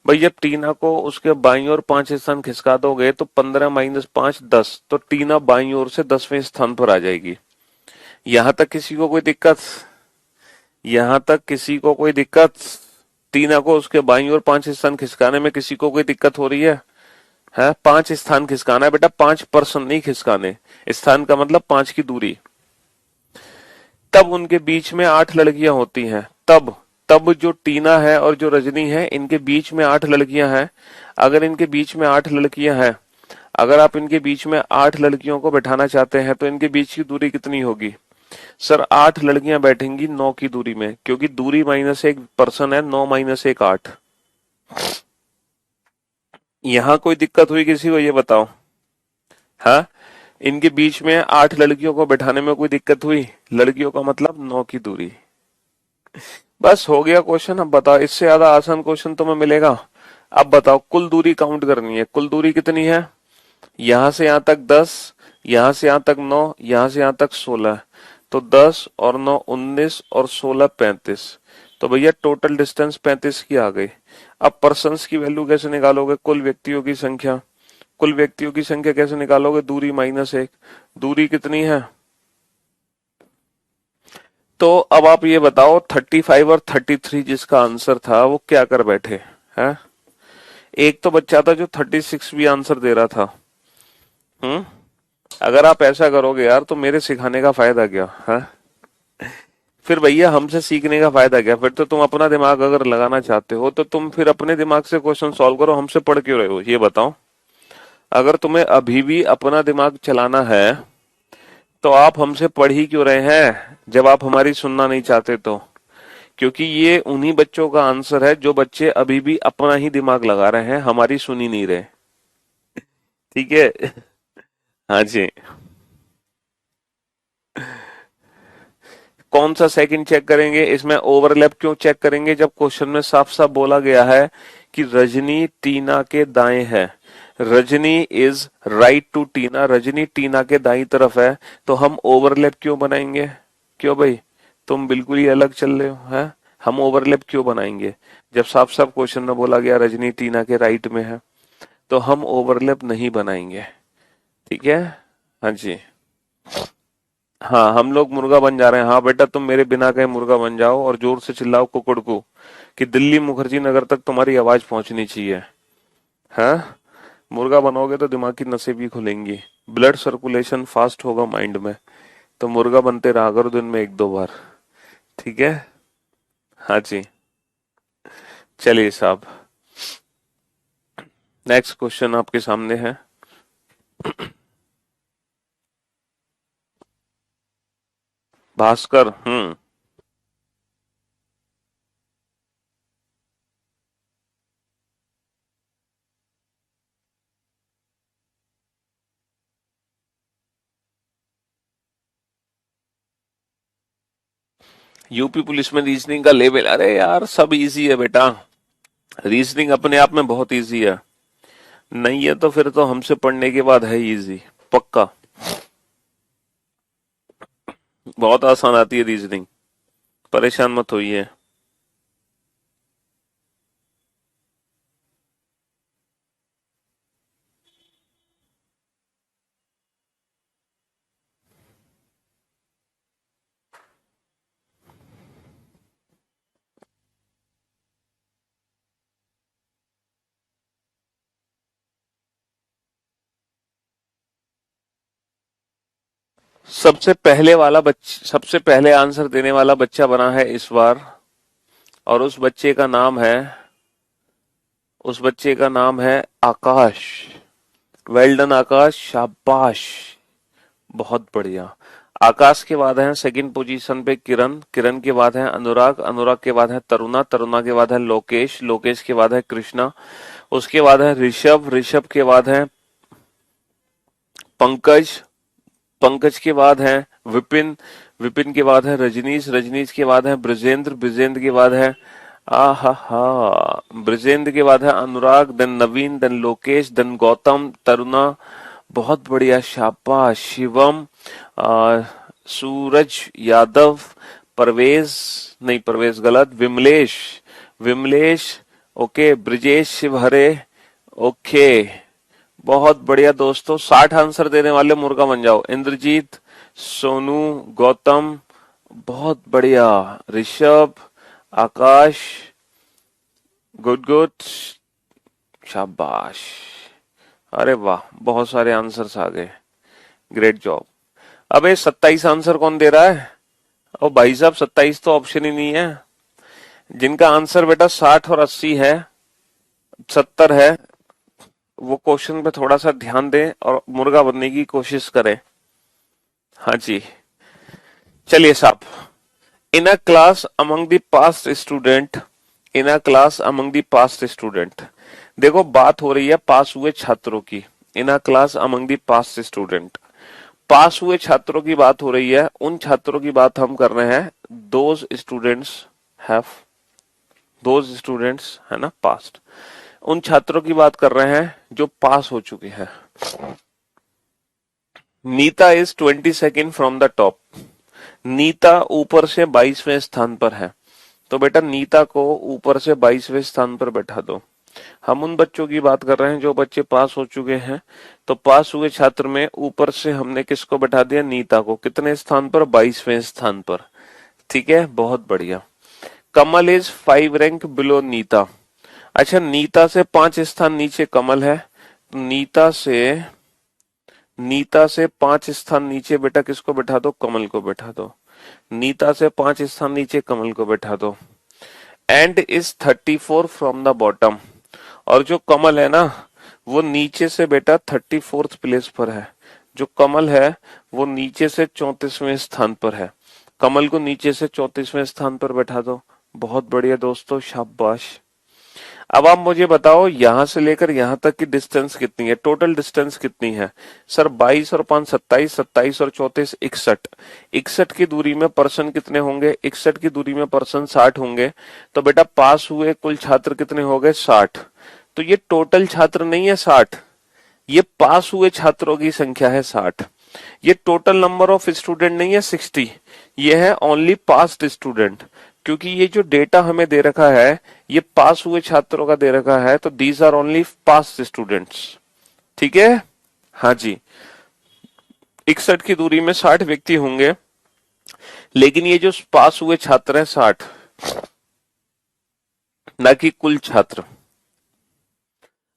भाई जब टीना को उसके बाईं ओर 5 स्थान खिसका दोगे तो 15 माइनस 5 10, तो टीना बाईं ओर से 10वें स्थान पर आ जाएगी। यहां तक किसी को कोई दिक्कत? यहां तक किसी को कोई दिक्कत? टीना को उसके बाईं ओर 5 स्थान खिसकाने में किसी को कोई दिक्कत हो रही है? 5 स्थान खिसकाना है बेटा, 5% नहीं खिसकाने। स्थान का मतलब 5 की दूरी। तब उनके बीच में 8 लड़कियां होती हैं, तब तब जो टीना है और जो रजनी है, इनके बीच में 8 लड़कियां हैं। अगर इनके बीच में 8 लड़कियां हैं, अगर आप इनके बीच में 8 लड़कियों को बैठाना चाहते हैं, तो इनके बीच की दूरी कितनी होगी? सर 8 लड़कियां बैठेंगी 9 की दूरी में, क्योंकि दूरी माइनस 1 पर्सन है, 9 माइनस 1 8। यहां कोई दिक्कत हुई किसी को? ये बताओ। हाँ, इनके बीच में 8 लड़कियों को बैठाने में कोई दिक्कत हुई? लड़कियों का मतलब 9 की दूरी। बस हो गया क्वेश्चन। अब बताओ, इससे ज्यादा आसान क्वेश्चन तुम्हें मिलेगा? अब बताओ, कुल दूरी काउंट करनी है। कुल दूरी कितनी है? यहां से यहां तक 10, यहां से यहां तक 9, यहां से यहां तक 16, तो 10 और 9 19 और 16 35। तो भैया टोटल डिस्टेंस 35 की आ गई। अब पर्सन्स की वैल्यू कैसे निकालोगे? कुल व्यक्तियों की संख्या। कुल व्यक्तियों की संख्या कैसे निकालोगे? दूरी माइनस 1। दूरी कितनी है? तो अब आप ये बताओ, 35 और 33 जिसका आंसर था वो क्या कर बैठे हैं? एक तो बच्चा था जो 36 भी आंसर दे रहा था। अगर आप ऐसा करोगे यार तो मेरे सिखाने का फायदा क्या है? फिर भैया हमसे सीखने का फायदा क्या? फिर तो तुम अपना दिमाग अगर लगाना चाहते हो तो तुम फिर अपने दिमाग से क्वेश्चन सॉल्व करो, हमसे पढ़ क्यों रहे हो? ये बताओ। अगर तुम्हें अभी भी अपना दिमाग चलाना है तो आप हमसे पढ़ ही क्यों रहे हैं, जब आप हमारी सुनना नहीं चाहते तो? क्योंकि ये उन्हीं बच्चों का आंसर है जो बच्चे अभी भी अपना ही दिमाग लगा रहे हैं, हमारी सुन ही नहीं रहे। ठीक है? हाँ जी। कौन सा सेकंड चेक करेंगे? इसमें ओवरलैप क्यों चेक करेंगे जब क्वेश्चन में साफ साफ बोला गया है कि रजनी टीना के दाएं है। रजनी इज राइट टू टीना, रजनी टीना के दाई तरफ है, तो हम ओवरलैप क्यों बनाएंगे? क्यों भाई, तुम बिल्कुल ही अलग चल रहे हो, है? हम ओवरलैप क्यों बनाएंगे जब साफ साफ क्वेश्चन में बोला गया रजनी टीना के राइट में है? तो हम ओवरलैप नहीं बनाएंगे। ठीक है? हाँ जी। हाँ, हम लोग मुर्गा बन जा रहे हैं। हाँ बेटा, तुम मेरे बिना कहे मुर्गा बन जाओ और जोर से चिल्लाओ कुकुड़कू, कि दिल्ली मुखर्जी नगर तक तुम्हारी आवाज पहुंचनी चाहिए। हाँ, मुर्गा बनोगे तो दिमाग की नसें भी खुलेंगी, ब्लड सर्कुलेशन फास्ट होगा माइंड में। तो मुर्गा बनते रहा करो दिन में 1-2 बार। ठीक है। हाँ जी, चलिए साहब, नेक्स्ट क्वेश्चन आपके सामने है। भास्कर। यूपी पुलिस में रीजनिंग का लेवल, अरे यार सब इजी है बेटा। रीजनिंग अपने आप में बहुत इजी है। नहीं है तो फिर तो हमसे पढ़ने के बाद है इजी, पक्का। बहुत आसान आती है रीजनिंग, परेशान मत होइए। सबसे पहले आंसर देने वाला बच्चा बना है इस बार, और उस बच्चे का नाम है आकाश। वेल डन आकाश, शाबाश, बहुत बढ़िया। आकाश के बाद है सेकंड पोजीशन पे किरण, किरण के बाद है अनुराग, अनुराग के बाद है तरुणा, तरुणा के बाद है लोकेश, लोकेश के बाद है कृष्णा, उसके बाद है ऋषभ, ऋषभ के बाद है पंकज, पंकज के बाद है विपिन, विपिन के बाद है रजनीश, रजनीश के बाद है ब्रजेंद्र, ब्रजेंद्र के बाद है आहा हा, ब्रजेंद्र के बाद है अनुराग, देन नवीन, देन लोकेश, देन गौतम, तरुणा, बहुत बढ़िया, शाबाश, शिवम, आ, सूरज यादव, परवेज, नहीं परवेज गलत, विमलेश, विमलेश, ओके, ब्रिजेश शिवहरे, ओके, बहुत बढ़िया दोस्तों। 60 आंसर देने वाले मुर्गा बन जाओ। इंद्रजीत, सोनू, गौतम, बहुत बढ़िया, ऋषभ, आकाश, गुड गुड, शाबाश, अरे वाह, बहुत सारे आंसर्स आ गए, ग्रेट जॉब। अबे 27 आंसर कौन दे रहा है? ओ भाई साहब, 27 तो ऑप्शन ही नहीं है। जिनका आंसर बेटा 60 और 80 है, 70 है, वो क्वेश्चन पे थोड़ा सा ध्यान दें और मुर्गा बनने की कोशिश करें। हाँ जी, चलिए साहब। In a class among the past student, in a class among the past student, देखो बात हो रही है पास हुए छात्रों की। In a class among the past student, पास हुए छात्रों की बात हो रही है, उन छात्रों की बात हम कर रहे हैं। Those students have, those students है ना पास्ट, उन छात्रों की बात कर रहे हैं जो पास हो चुके हैं। Neeta is 22nd from the top, Neeta ऊपर से 22वें स्थान पर है, तो बेटा नीता को ऊपर से 22वें स्थान पर बैठा दो। हम उन बच्चों की बात कर रहे हैं जो बच्चे पास हो चुके हैं, तो पास हुए छात्र में ऊपर से हमने किसको बैठा दिया? नीता को। कितने स्थान पर? 22वें स्थान पर। ठीक है, बहुत बढ़िया। कमल इज 5 रैंक बिलो नीता, अच्छा नीता से 5 स्थान नीचे कमल है, तो नीता से 5 स्थान नीचे बेटा किसको बैठा दो? कमल को बैठा दो। नीता से 5 स्थान नीचे कमल को बैठा दो। And is 34 from the bottom, और जो कमल है ना वो नीचे से बेटा 34th प्लेस पर है, जो कमल है वो नीचे से 34वें स्थान पर है। कमल को नीचे से 34वें स्थान पर बैठा दो। बहुत बढ़िया दोस्तों, शाबाश। अब आप मुझे बताओ यहां से लेकर यहां तक की डिस्टेंस कितनी है? टोटल डिस्टेंस कितनी है? सर 22 और 5 27, 27 और 34 61, 61 की दूरी में पर्सन कितने होंगे? 61 की दूरी में पर्सन 60 होंगे, तो बेटा पास हुए कुल छात्र कितने हो गए? 60। तो ये टोटल छात्र नहीं है 60, ये पास हुए छात्रों की संख्या है 60। ये टोटल नंबर ऑफ स्टूडेंट नहीं है 60, ये है ओनली पास्ट स्टूडेंट, क्योंकि ये जो डेटा हमें दे रखा है ये पास हुए छात्रों का दे रखा है, तो these are only passed students. ठीक है, हाँ जी। 61 की दूरी में 60 व्यक्ति होंगे, लेकिन ये जो पास हुए छात्र हैं 60, ना कि कुल छात्र।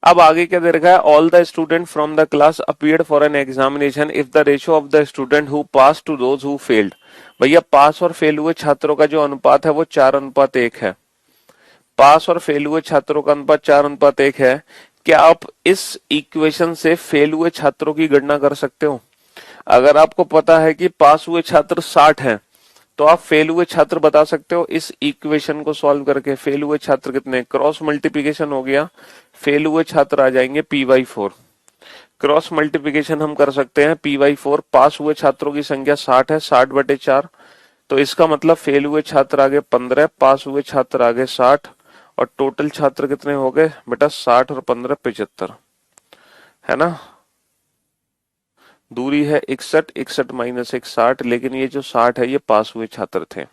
अब आगे क्या दे रखा है, all the student from the class appeared for an examination if the ratio of the student who pass to those who failed. भैया पास और फेल हुए छात्रों का जो अनुपात है वो 4:1 है। पास और फेल हुए छात्रों का अनुपात 4:1 है। क्या आप इस इक्वेशन से फेल हुए छात्रों की गणना कर सकते हो? अगर आपको पता है कि पास हुए छात्र 60 हैं, तो आप फेल हुए छात्र बता सकते हो इस इक्वेशन को सॉल्व करके। फेल हुए छात्र कितने, क्रॉस मल्टीप्लिकेशन हो गया, फेल हुए छात्र आ जाएंगे p/4। क्रॉस मल्टीप्लिकेशन हम कर सकते हैं p/4। पास हुए छात्रों की संख्या 60 है, 60/4, तो इसका मतलब फेल हुए छात्र आगे 15, पास हुए छात्र आगे 60, और टोटल छात्र कितने हो गए बेटा, 60 और 15 75, है ना। दूरी है 61, 61 माइनस 1 60, लेकिन ये जो 60 है ये पास हुए छात्र थे।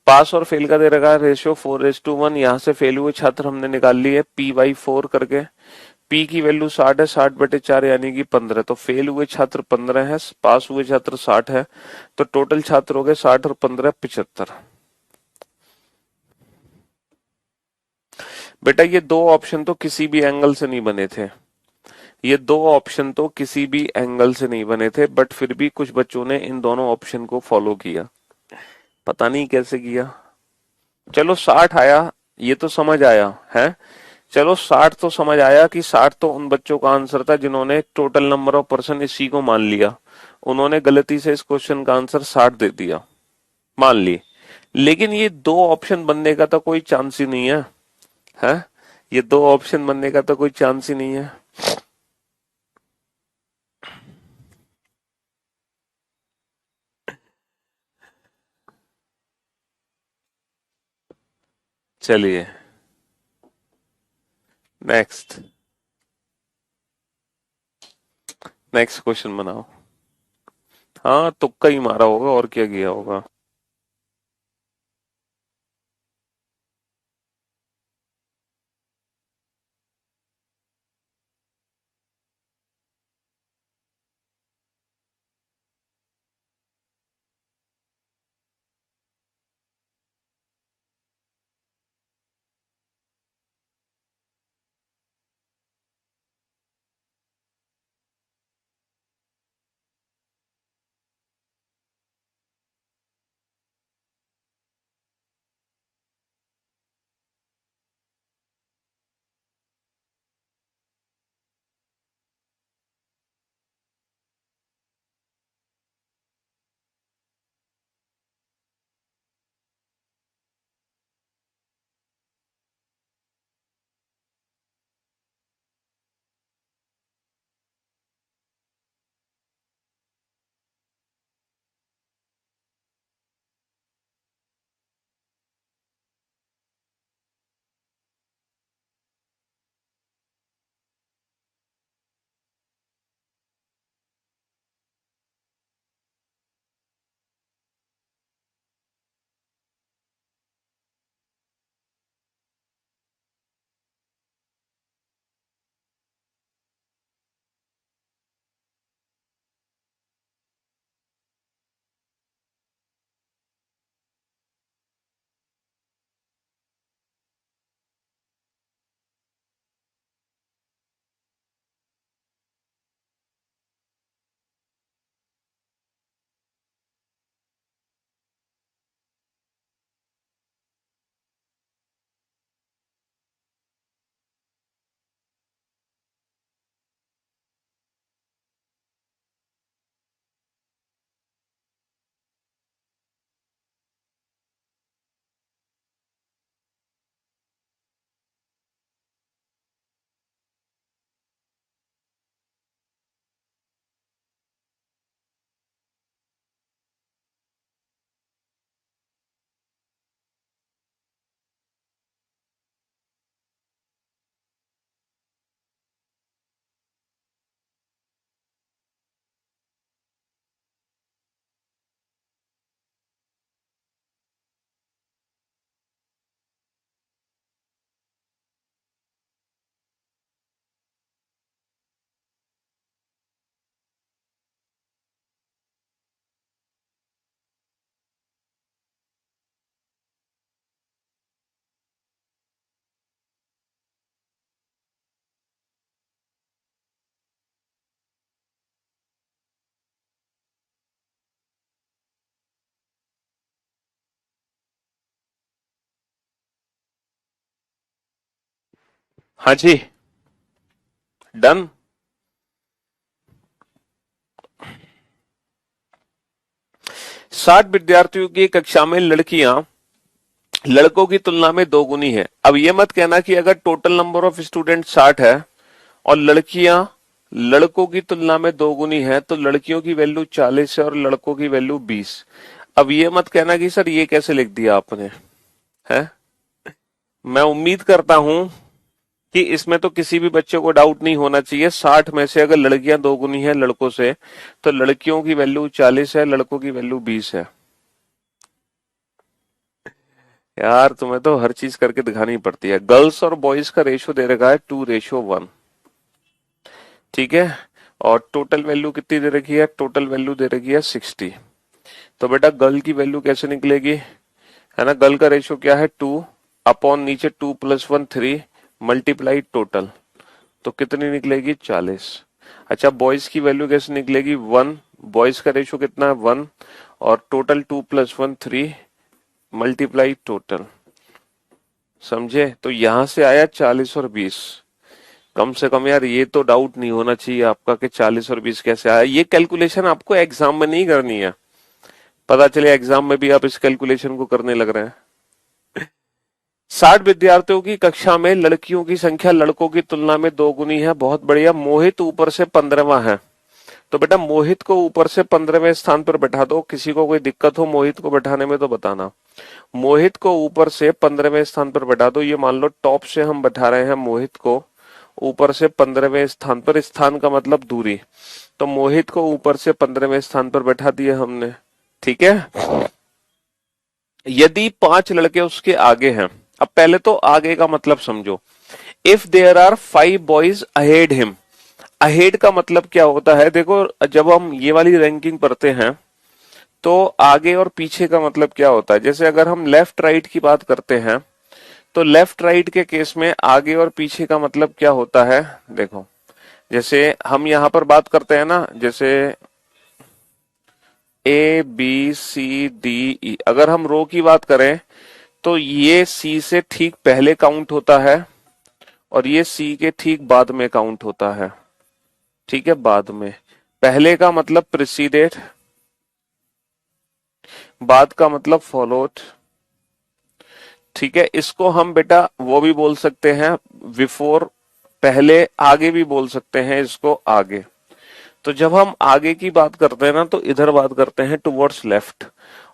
पास और फेल का दे रखा है रेशियो 4:1। यहां से फेल हुए छात्र हमने निकाल लिए p/4 करके। p की वैल्यू 60 है, 60/4 यानी कि 15, तो फेल हुए छात्र 15 है, पास हुए छात्र 60 है, तो टोटल छात्र हो गए 60 और 15 75। बेटा ये दो ऑप्शन तो किसी भी एंगल से नहीं बने थे, ये दो ऑप्शन तो किसी भी एंगल से नहीं बने थे, बट फिर भी कुछ बच्चों ने इन दोनों ऑप्शन को फॉलो किया, पता नहीं कैसे किया। चलो 60 आया, ये तो समझ आया है। चलो 60 तो समझ आया कि 60 तो उन बच्चों का आंसर था जिन्होंने टोटल नंबर ऑफ पर्सन इसी को मान लिया, उन्होंने गलती से इस क्वेश्चन का आंसर 60 दे दिया, मान ली। लेकिन ये दो ऑप्शन बनने का तो कोई चांस ही नहीं है, है। ये दो ऑप्शन बनने का तो कोई चांस ही नहीं है। चलिए नेक्स्ट, नेक्स्ट क्वेश्चन बनाओ। हाँ तुक्का ही मारा होगा और क्या किया होगा। हाँ जी, डन। 60 विद्यार्थियों की कक्षा में लड़कियां लड़कों की तुलना में दोगुनी है। अब ये मत कहना कि अगर टोटल नंबर ऑफ स्टूडेंट 60 है और लड़कियां लड़कों की तुलना में दोगुनी है तो लड़कियों की वैल्यू 40 है और लड़कों की वैल्यू 20। अब ये मत कहना कि सर ये कैसे लिख दिया आपने, है। मैं उम्मीद करता हूं कि इसमें तो किसी भी बच्चे को डाउट नहीं होना चाहिए। 60 में से अगर लड़कियां दोगुनी है लड़कों से तो लड़कियों की वैल्यू 40 है, लड़कों की वैल्यू 20 है। यार तुम्हें तो हर चीज करके दिखानी पड़ती है। गर्ल्स और बॉयज का रेशियो दे रखा है 2:1। ठीक है। और टोटल वैल्यू कितनी दे रखी है? टोटल वैल्यू दे रखी है 60। तो बेटा गर्ल की वैल्यू कैसे निकलेगी? है ना, गर्ल का रेशियो क्या है? 2 अपॉन नीचे 2 + 1 3 मल्टीप्लाई टोटल, तो कितनी निकलेगी? 40। अच्छा, बॉयज की वैल्यू कैसे निकलेगी? 1, बॉयज का रेशियो कितना है? 1 और टोटल 2 + 1 3 मल्टीप्लाई टोटल। समझे? तो यहां से आया 40 और 20। कम से कम यार ये तो डाउट नहीं होना चाहिए आपका कि 40 और 20 कैसे आया। ये कैलकुलेशन आपको एग्जाम में नहीं करनी है, पता चले एग्जाम में भी आप इस कैलकुलेशन को करने लग रहे हैं। 60 विद्यार्थियों की कक्षा में लड़कियों की संख्या लड़कों की तुलना में दोगुनी है। बहुत बढ़िया। मोहित ऊपर से 15वां है, तो बेटा मोहित को ऊपर से 15वें स्थान पर बैठा दो। किसी को कोई दिक्कत हो मोहित को बैठाने में तो बताना। मोहित को ऊपर से 15वें स्थान पर बैठा दो। ये मान लो टॉप से हम बैठा रहे हैं मोहित को ऊपर से 15वें स्थान पर। स्थान का मतलब दूरी। तो मोहित को ऊपर से 15वें स्थान पर बैठा दिया हमने। ठीक है। यदि 5 लड़के उसके आगे हैं, अब पहले तो आगे का मतलब समझो। If there are 5 boys ahead him. Ahead का मतलब क्या होता है? देखो, जब हम ये वाली रैंकिंग पढ़ते हैं तो आगे और पीछे का मतलब क्या होता है? जैसे अगर हम लेफ्ट राइट की बात करते हैं तो लेफ्ट राइट के केस में आगे और पीछे का मतलब क्या होता है? देखो, जैसे हम यहां पर बात करते हैं ना, जैसे ABCDE, अगर हम रो की बात करें तो ये सी से ठीक पहले काउंट होता है और ये सी के ठीक बाद में काउंट होता है। ठीक है, बाद में। पहले का मतलब प्रिसीडेड, बाद का मतलब फॉलोड। ठीक है, इसको हम बेटा वो भी बोल सकते हैं बिफोर, पहले, आगे भी बोल सकते हैं इसको आगे। तो जब हम आगे की बात करते हैं ना तो इधर बात करते हैं टुवर्ड्स लेफ्ट,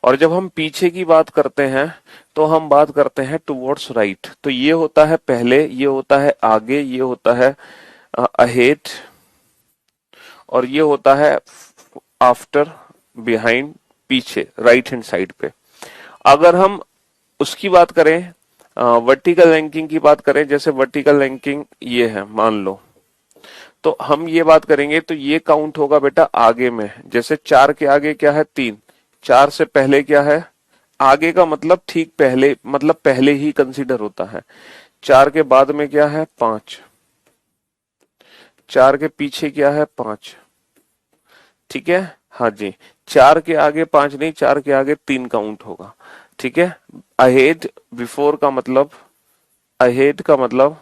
और जब हम पीछे की बात करते हैं तो हम बात करते हैं टुवर्ड्स राइट। तो ये होता है पहले, ये होता है आगे, ये होता है अहेड, और ये होता है आफ्टर, बिहाइंड, पीछे, राइट हैंड साइड पे। अगर हम उसकी बात करें, वर्टिकल रैंकिंग की बात करें, जैसे वर्टिकल रैंकिंग ये है मान लो, तो हम ये बात करेंगे तो ये काउंट होगा बेटा आगे में। जैसे 4 के आगे क्या है? 3। 4 से पहले क्या है? आगे का मतलब ठीक पहले, मतलब पहले ही कंसीडर होता है। 4 के बाद में क्या है? 5। 4 के पीछे क्या है? 5। ठीक है, हाँ जी। 4 के आगे 5 नहीं, 4 के आगे 3 काउंट होगा। ठीक है। अहेड, बिफोर का मतलब, अहेड का मतलब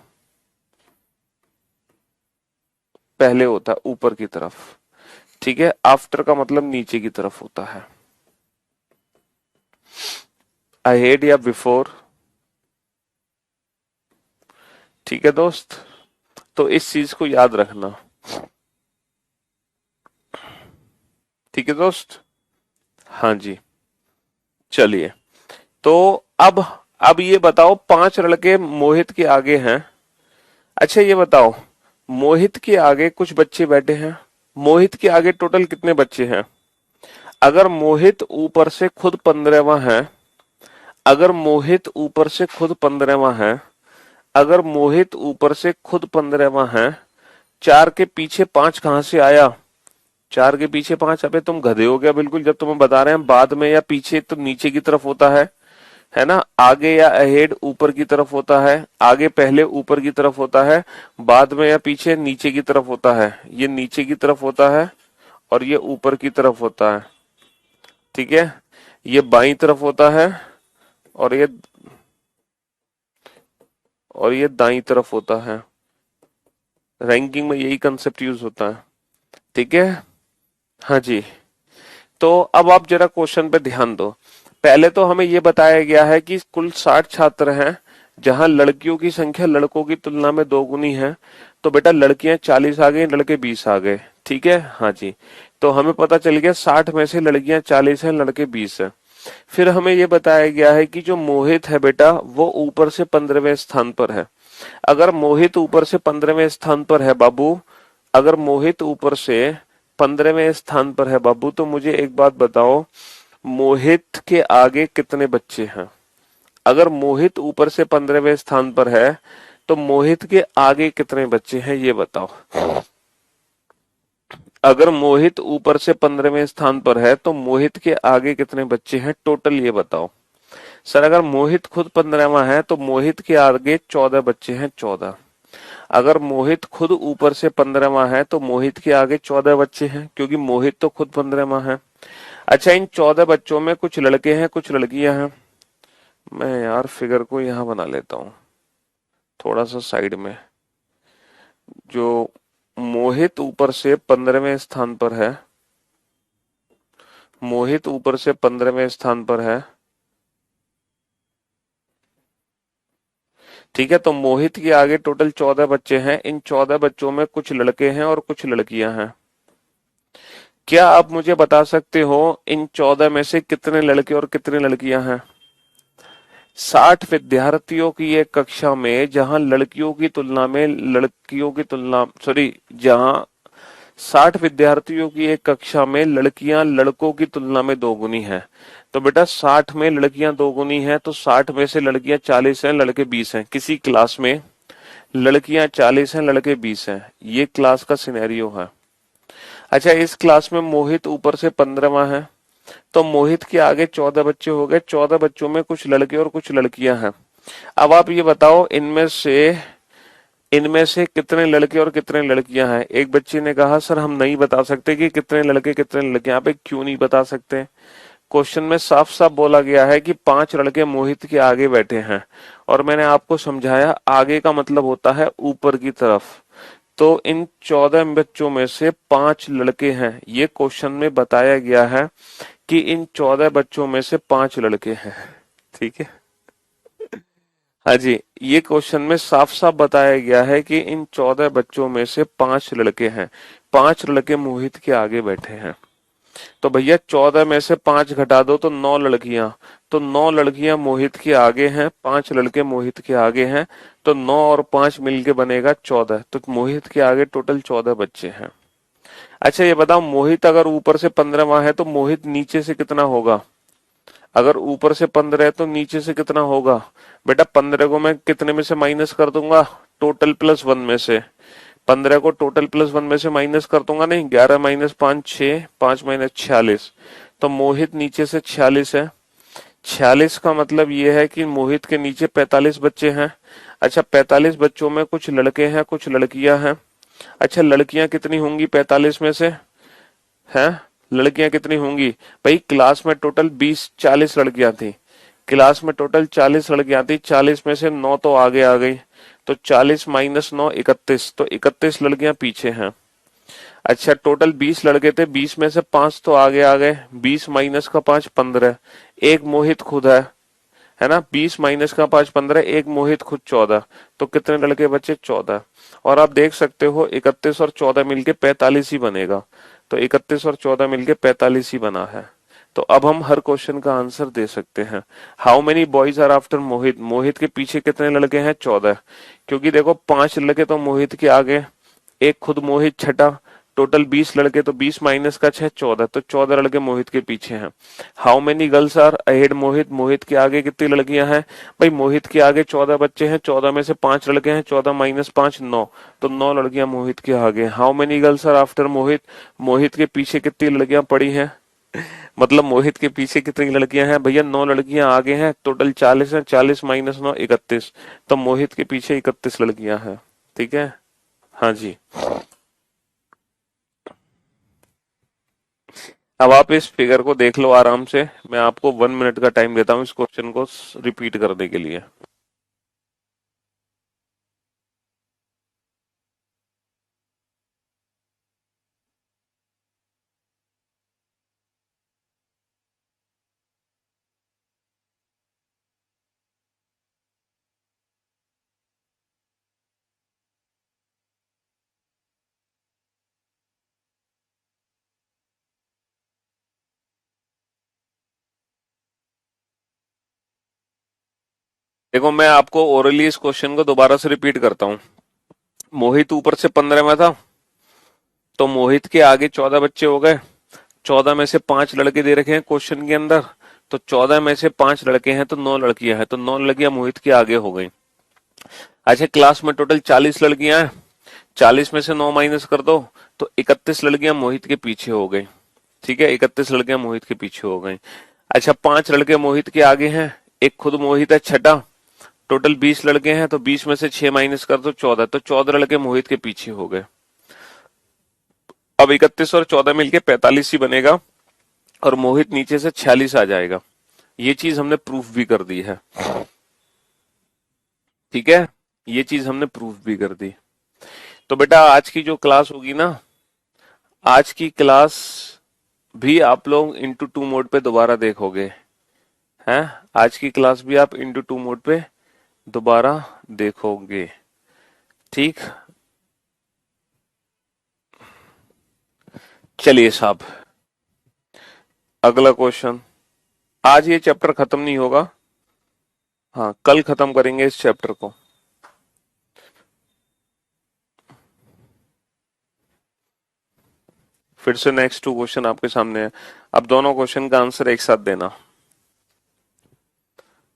पहले होता है ऊपर की तरफ। ठीक है। आफ्टर का मतलब नीचे की तरफ होता है। अहेड या बिफोर। ठीक है दोस्त, तो इस चीज को याद रखना। ठीक है दोस्त। हाँ जी, चलिए। तो अब ये बताओ, 5 लड़के मोहित के आगे हैं। अच्छा ये बताओ, मोहित के आगे कुछ बच्चे बैठे हैं। मोहित के आगे टोटल कितने बच्चे हैं? अगर मोहित ऊपर से खुद 15वां है, अगर मोहित ऊपर से खुद 15वां है, अगर मोहित ऊपर से खुद 15वां है, 4 के पीछे 5 कहां से आया? 4 के पीछे 5? अबे तुम गधे हो गया बिल्कुल, जब तुम्हें बता रहे हैं बाद में या पीछे तो नीचे की तरफ होता है ना। आगे या अहेड ऊपर की तरफ होता है, आगे पहले ऊपर की तरफ होता है, बाद में या पीछे नीचे की तरफ होता है। ये नीचे की तरफ होता है और ये ऊपर की तरफ होता है। ठीक है, ये बाईं तरफ होता है और ये दाईं तरफ होता है। रैंकिंग में यही कंसेप्ट यूज होता है। ठीक है, हाँ जी। तो अब आप जरा क्वेश्चन पे ध्यान दो। पहले तो हमें ये बताया गया है कि कुल 60 छात्र हैं, जहां लड़कियों की संख्या लड़कों की तुलना में दोगुनी है। तो बेटा लड़कियां 40 आ गई, लड़के 20 आ गए। ठीक है, हाँ जी। तो हमें पता चल गया 60 में से लड़कियां 40 हैं, लड़के 20 हैं। फिर हमें ये बताया गया है कि जो मोहित है बेटा वो ऊपर से 15वें स्थान पर है। अगर मोहित ऊपर से 15वें स्थान पर है बाबू, अगर मोहित ऊपर से 15वें स्थान पर है बाबू, तो मुझे एक बात बताओ, मोहित के आगे कितने बच्चे हैं? अगर मोहित ऊपर से 15वें स्थान पर है तो मोहित के आगे कितने बच्चे हैं ये बताओ। अगर मोहित ऊपर से 15वें स्थान पर है तो मोहित के आगे कितने बच्चे हैं टोटल ये बताओ। सर अगर मोहित खुद 15वां है तो मोहित के आगे 14 बच्चे हैं, 14। अगर मोहित खुद ऊपर से 15वां है तो मोहित के आगे 14 बच्चे हैं, क्योंकि मोहित तो खुद 15वां है। अच्छा, इन 14 बच्चों में कुछ लड़के हैं कुछ लड़कियां हैं। मैं यार फिगर को यहां बना लेता हूं थोड़ा सा साइड में। जो मोहित ऊपर से 15वें स्थान पर है, मोहित ऊपर से 15वें स्थान पर है। ठीक है, तो मोहित के आगे टोटल 14 बच्चे हैं। इन 14 बच्चों में कुछ लड़के हैं और कुछ लड़कियां हैं। क्या आप मुझे बता सकते हो इन 14 में से कितने लड़के और कितने लड़कियां हैं? 60 विद्यार्थियों की एक कक्षा में जहां लड़कियों की तुलना में लड़कियों की तुलना सॉरी जहां 60 विद्यार्थियों की एक कक्षा में लड़कियां लड़कों की तुलना में दोगुनी है। तो बेटा 60 में लड़कियां दोगुनी है तो 60 में से लड़कियां 40 हैं, लड़के 20 हैं। किसी क्लास में लड़कियां 40 हैं, लड़के 20 हैं। ये क्लास का सिनेरियो है। अच्छा, इस क्लास में मोहित ऊपर से 15वां है, तो मोहित के आगे 14 बच्चे हो गए। 14 बच्चों में कुछ लड़के और कुछ लड़कियां हैं। अब आप ये बताओ इनमें से कितने लड़के और कितने लड़कियां हैं? एक बच्ची ने कहा सर हम नहीं बता सकते कि कितने लड़के कितने लड़कियां। आप क्यों नहीं बता सकते? क्वेश्चन में साफ साफ बोला गया है कि 5 लड़के मोहित के आगे बैठे हैं, और मैंने आपको समझाया आगे का मतलब होता है ऊपर की तरफ। तो इन 14 बच्चों में से 5 लड़के हैं। ये क्वेश्चन में बताया गया है कि इन 14 बच्चों में से 5 लड़के हैं। ठीक है, हाँ जी। ये क्वेश्चन में साफ साफ बताया गया है कि इन 14 बच्चों में से 5 लड़के हैं। 5 लड़के मोहित के आगे बैठे हैं। तो भैया 14 में से 5 घटा दो तो 9 लड़कियां। तो 9 लड़कियां मोहित के आगे हैं, 5 लड़के मोहित के आगे हैं। तो 9 और 5 मिलके बनेगा 14। तो मोहित के आगे टोटल 14 बच्चे हैं। अच्छा ये बताओ, मोहित अगर ऊपर से 15वां है तो मोहित नीचे से कितना होगा? अगर ऊपर से 15 है तो नीचे से कितना होगा? बेटा 15 को मैं कितने में से माइनस कर दूंगा? टोटल प्लस 1 में से। 15 को टोटल प्लस 1 में से माइनस कर दूंगा, नहीं 11 माइनस 5 6, 5 माइनस 46। तो मोहित नीचे से 46 है। 46 का मतलब ये है कि मोहित के नीचे 45 बच्चे हैं। अच्छा, 45 बच्चों में कुछ लड़के हैं कुछ लड़कियां हैं। अच्छा, लड़कियां कितनी होंगी 45 में से? हैं, लड़कियां कितनी होंगी? भाई क्लास में टोटल 20-40 लड़कियां थी। क्लास में टोटल 40 लड़कियां थी, 40 में से 9 तो आगे आ गई। तो 40 माइनस 9 31, तो 31 लड़कियां पीछे हैं। अच्छा, टोटल 20 लड़के थे, 20 में से 5 तो आगे आ गए। 20 माइनस का 5 15। एक मोहित खुद है ना? 20 माइनस का 5 15, एक मोहित खुद 14। तो कितने लड़के बचे? 14। और आप देख सकते हो 31 और 14 मिलके 45 ही बनेगा। तो 31 और 14 मिलके 45 ही बना है। तो अब हम हर क्वेश्चन का आंसर दे सकते हैं। How many boys are after Mohit? Mohit के पीछे कितने लड़के हैं? 14। क्योंकि देखो 5 लड़के तो मोहित के आगे, एक खुद मोहित छठा। टोटल 20 लड़के, तो 20 माइनस का 6 14, तो 14 लड़के मोहित के पीछे हैं। How many girls are ahead Mohit? Mohit के आगे कितनी लड़कियां हैं? भाई मोहित के आगे 14 बच्चे हैं, 14 में से 5 लड़के हैं, 14 माइनस 5 9। तो 9 लड़कियां मोहित के आगे। How many girls are after Mohit? Mohit के पीछे कितनी लड़कियां पड़ी हैं? मतलब मोहित के पीछे कितनी लड़कियां हैं? भैया 9 लड़कियां आगे हैं, टोटल 40 है। 40 माइनस 9 31। तो मोहित के पीछे 31 लड़कियां हैं। ठीक है, हाँ जी। अब आप इस फिगर को देख लो आराम से। मैं आपको 1 मिनट का टाइम देता हूँ इस क्वेश्चन को रिपीट करने के लिए। देखो मैं आपको ओरली इस क्वेश्चन को दोबारा से रिपीट करता हूं। मोहित ऊपर से 15 में था, तो मोहित के आगे 14 बच्चे हो गए। 14 में से 5 लड़के दे रखे हैं क्वेश्चन के अंदर, तो 14 में से 5 लड़के हैं तो 9 लड़कियां हैं, तो 9 लड़कियां मोहित के आगे हो गई। अच्छा, क्लास में टोटल 40 लड़कियां हैं, 40 में से 9 माइनस कर दो तो 31 लड़कियां मोहित के पीछे हो गई। ठीक है, 31 लड़कियां मोहित के पीछे हो गई। अच्छा, 5 लड़के मोहित के आगे हैं, एक खुद मोहित है छठा, टोटल 20 लड़के हैं, तो 20 में से 6 माइनस कर दो 14, तो 14 लड़के मोहित के पीछे हो गए। अब 31 और 14 मिलके 45 ही बनेगा, और मोहित नीचे से 46 आ जाएगा। ये चीज हमने प्रूफ भी कर दी है। ठीक है, ये चीज हमने प्रूफ भी कर दी। तो बेटा आज की जो क्लास होगी ना, आज की क्लास भी आप लोग इंटू टू मोड पे दोबारा देखोगे। हैं, आज की क्लास भी आप इंटू टू मोड पे दोबारा देखोगे। ठीक, चलिए साहब, अगला क्वेश्चन। आज ये चैप्टर खत्म नहीं होगा, हाँ कल खत्म करेंगे इस चैप्टर को। फिर से नेक्स्ट 2 क्वेश्चन आपके सामने है। अब दोनों क्वेश्चन का आंसर एक साथ देना,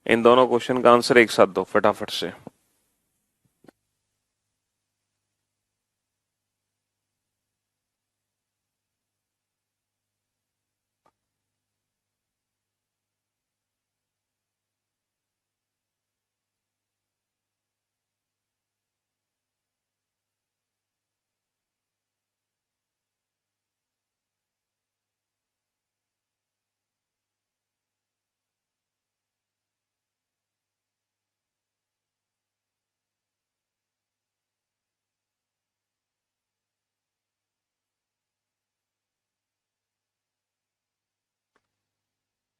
इन दोनों क्वेश्चन का आंसर एक साथ दो फटाफट से।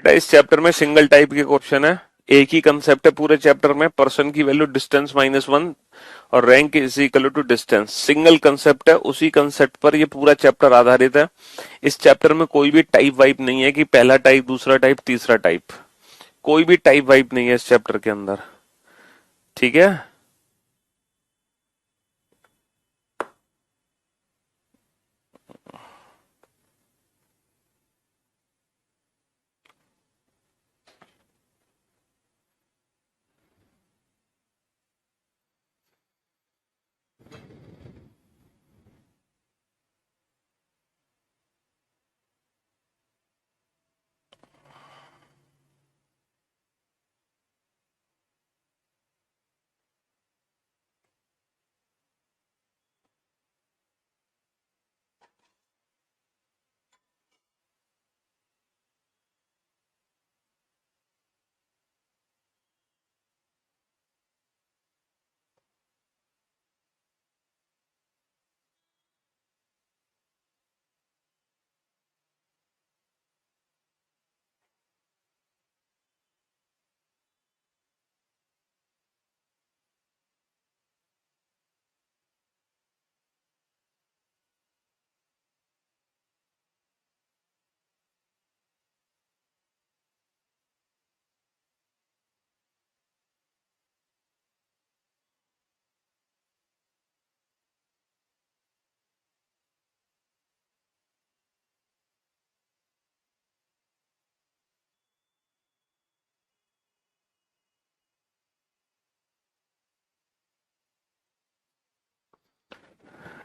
इस चैप्टर में सिंगल टाइप के क्वेश्चन है, एक ही कंसेप्ट है पूरे चैप्टर में, पर्सन की वैल्यू डिस्टेंस -1 और rank is equal to distance. Single concept है, उसी कंसेप्ट पर ये पूरा चैप्टर आधारित है। इस चैप्टर में कोई भी टाइप वाइप नहीं है कि पहला टाइप, दूसरा टाइप, तीसरा टाइप, कोई भी टाइप वाइप नहीं है इस चैप्टर के अंदर। ठीक है,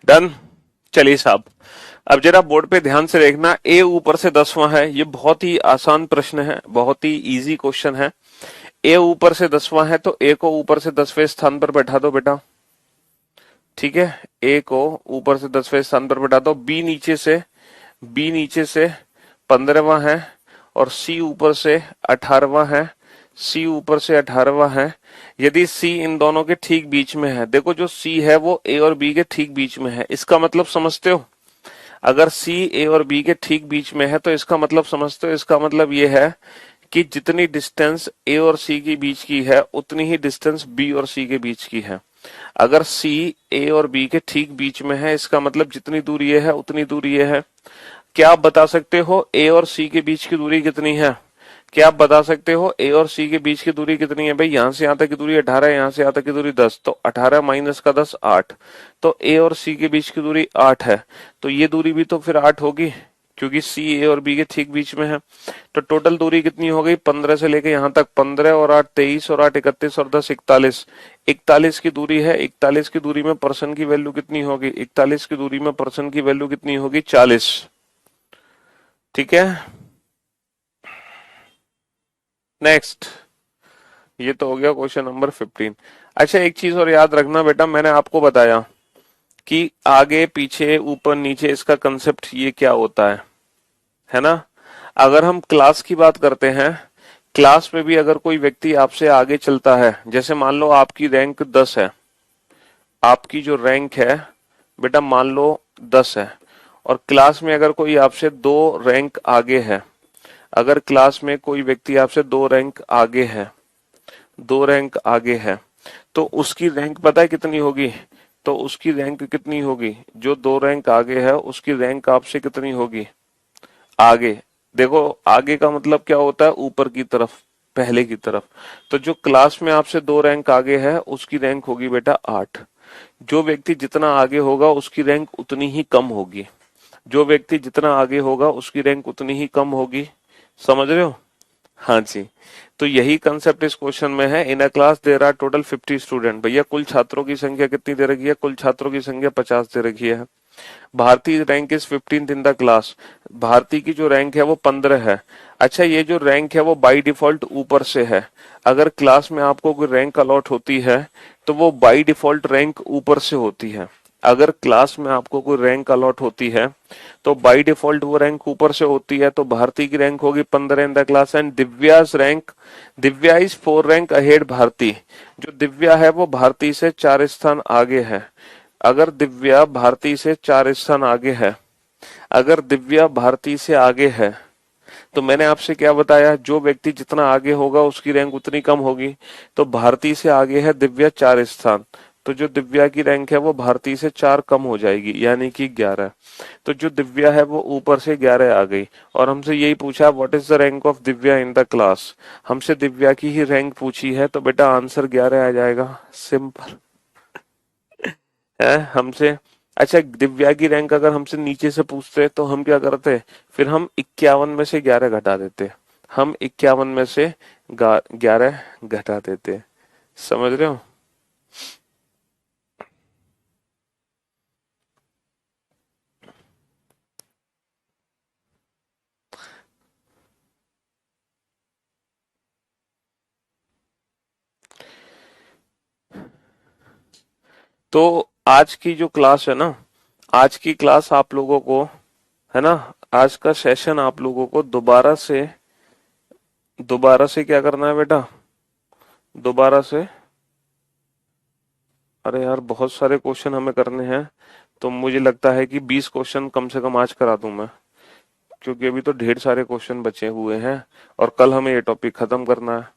डन। चलिए साहब, अब जरा बोर्ड पे ध्यान से देखना, ए ऊपर से 10वां है, ये बहुत ही आसान प्रश्न है, बहुत ही इजी क्वेश्चन है। ए ऊपर से 10वां है तो ए को ऊपर से 10वें स्थान पर बैठा दो बेटा। ठीक है, ए को ऊपर से 10वें स्थान पर बैठा दो। बी नीचे से 15वां है, और सी ऊपर से 18वां है। सी ऊपर से 18वां है। यदि सी इन दोनों के ठीक बीच में है, देखो जो सी है वो ए और बी के ठीक बीच में है, इसका मतलब समझते हो? अगर सी ए और बी के ठीक बीच में है तो इसका मतलब समझते हो? इसका मतलब ये है कि जितनी डिस्टेंस ए और सी के बीच की है उतनी ही डिस्टेंस बी और सी के बीच की है। अगर सी ए और बी के ठीक बीच में है, इसका मतलब जितनी दूरी ये है उतनी दूरी ये है। क्या आप बता सकते हो ए और सी के बीच की दूरी कितनी है? क्या आप बता सकते हो ए और सी के बीच की दूरी कितनी है? भाई यहां से यहां तक की दूरी 18 है, यहां से यहां तक की दूरी 10, तो 18 माइनस का 10 8। तो ए और सी के बीच की दूरी 8 है, तो ये दूरी भी तो फिर 8 होगी, क्योंकि सी ए और बी के ठीक बीच में है। तो टोटल दूरी कितनी हो गई? 15 से लेके यहां तक 15 और 8 23 और 8 31 और 10 41। 41 की दूरी है। 41 की दूरी में पर्सन की वैल्यू कितनी होगी? 41 की दूरी में पर्सन की वैल्यू कितनी होगी? 40। ठीक है, नेक्स्ट। ये तो हो गया क्वेश्चन नंबर 15। अच्छा, एक चीज और याद रखना बेटा, मैंने आपको बताया कि आगे पीछे ऊपर नीचे इसका कंसेप्ट ये क्या होता है ना। अगर हम क्लास की बात करते हैं, क्लास में भी अगर कोई व्यक्ति आपसे आगे चलता है, जैसे मान लो आपकी रैंक 10 है, आपकी जो रैंक है बेटा मान लो 10 है, और क्लास में अगर कोई आपसे 2 रैंक आगे है, अगर क्लास में कोई व्यक्ति आपसे 2 रैंक आगे है, 2 रैंक आगे है, तो उसकी रैंक पता है कितनी होगी? तो उसकी रैंक कितनी होगी? जो 2 रैंक आगे है उसकी रैंक आपसे कितनी होगी? आगे। देखो, आगे का मतलब क्या होता है? ऊपर की तरफ, पहले की तरफ। तो जो क्लास में आपसे 2 रैंक आगे है उसकी रैंक होगी बेटा 8। जो व्यक्ति जितना आगे होगा उसकी रैंक उतनी ही कम होगी। जो व्यक्ति जितना आगे होगा उसकी रैंक उतनी ही कम होगी। समझ रहे हो? हाँ जी। तो यही कंसेप्ट इस क्वेश्चन में है। In a class there are total 50 student. भैया कुल छात्रों की संख्या कितनी दे रखी है? कुल छात्रों की संख्या 50 दे रखी है। Bharti rank is 15th in the class. Bharti की जो रैंक है वो 15 है। अच्छा, ये जो रैंक है वो बाय डिफॉल्ट ऊपर से है। अगर क्लास में आपको कोई रैंक अलॉट होती है तो वो बाय डिफॉल्ट रैंक ऊपर से होती है। अगर क्लास में आपको कोई रैंक अलॉट होती है तो बाय डिफॉल्ट वो रैंक ऊपर से होती है। तो भारती की रैंक होगी 15 in the class and Divya's rank, Divya is 4 rank ahead Bharti. जो दिव्या है वो भारती से 4 स्थान आगे है। अगर दिव्या भारती से 4 स्थान आगे है, अगर दिव्या भारती से आगे है, तो मैंने आपसे क्या बताया? जो व्यक्ति जितना आगे होगा उसकी रैंक उतनी कम होगी। तो भारती से आगे है दिव्या 4 स्थान, तो जो दिव्या की रैंक है वो भारती से 4 कम हो जाएगी, यानी कि 11। तो जो दिव्या है वो ऊपर से 11 आ गई। और हमसे यही पूछा what is the rank of Divya in the class. हमसे दिव्या की ही रैंक पूछी है, तो बेटा आंसर 11 आ जाएगा। सिंपल है हमसे। अच्छा, दिव्या की रैंक अगर हमसे नीचे से पूछते तो हम क्या करते? फिर हम 51 में से 11 घटा देते। हम 51 में से 11 घटा देते। समझ रहे हो? तो आज की जो क्लास है ना, आज की क्लास आप लोगों को, है ना, आज का सेशन आप लोगों को दोबारा से क्या करना है बेटा? दोबारा से, अरे यार बहुत सारे क्वेश्चन हमें करने हैं, तो मुझे लगता है कि 20 क्वेश्चन कम से कम आज करा दूं मैं, क्योंकि अभी तो ढेर सारे क्वेश्चन बचे हुए हैं। और कल हमें ये टॉपिक खत्म करना है।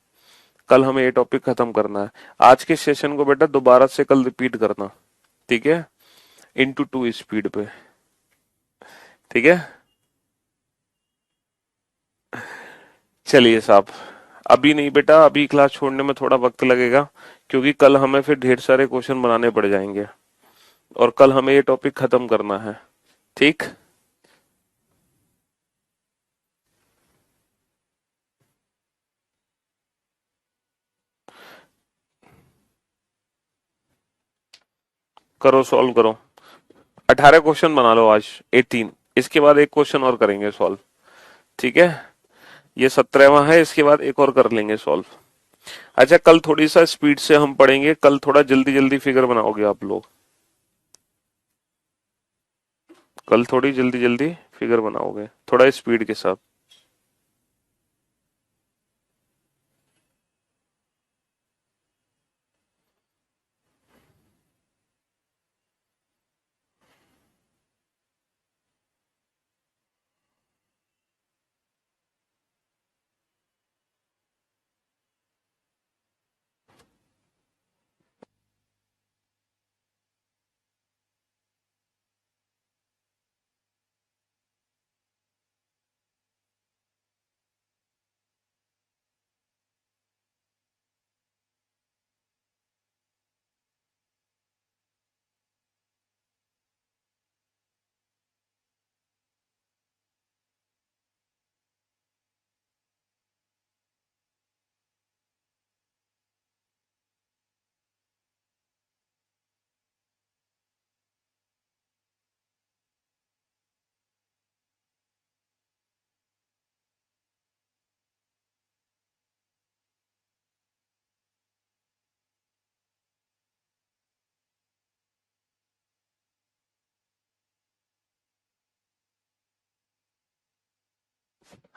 कल हमें ये टॉपिक खत्म करना है। आज के सेशन को बेटा दोबारा से कल रिपीट करना। ठीक है? इंटू 2 स्पीड पे। ठीक है, चलिए साहब। अभी नहीं बेटा, अभी क्लास छोड़ने में थोड़ा वक्त लगेगा, क्योंकि कल हमें फिर ढेर सारे क्वेश्चन बनाने पड़ जाएंगे, और कल हमें ये टॉपिक खत्म करना है। ठीक, करो, सॉल्व करो। 18 क्वेश्चन बना लो आज, 18। इसके बाद एक क्वेश्चन और करेंगे सॉल्व। ठीक है, ये 17वां है, इसके बाद एक और कर लेंगे सॉल्व। अच्छा, कल थोड़ी सा स्पीड से हम पढ़ेंगे, कल थोड़ा जल्दी जल्दी फिगर बनाओगे आप लोग। कल थोड़ी जल्दी जल्दी फिगर बनाओगे, थोड़ा स्पीड के साथ।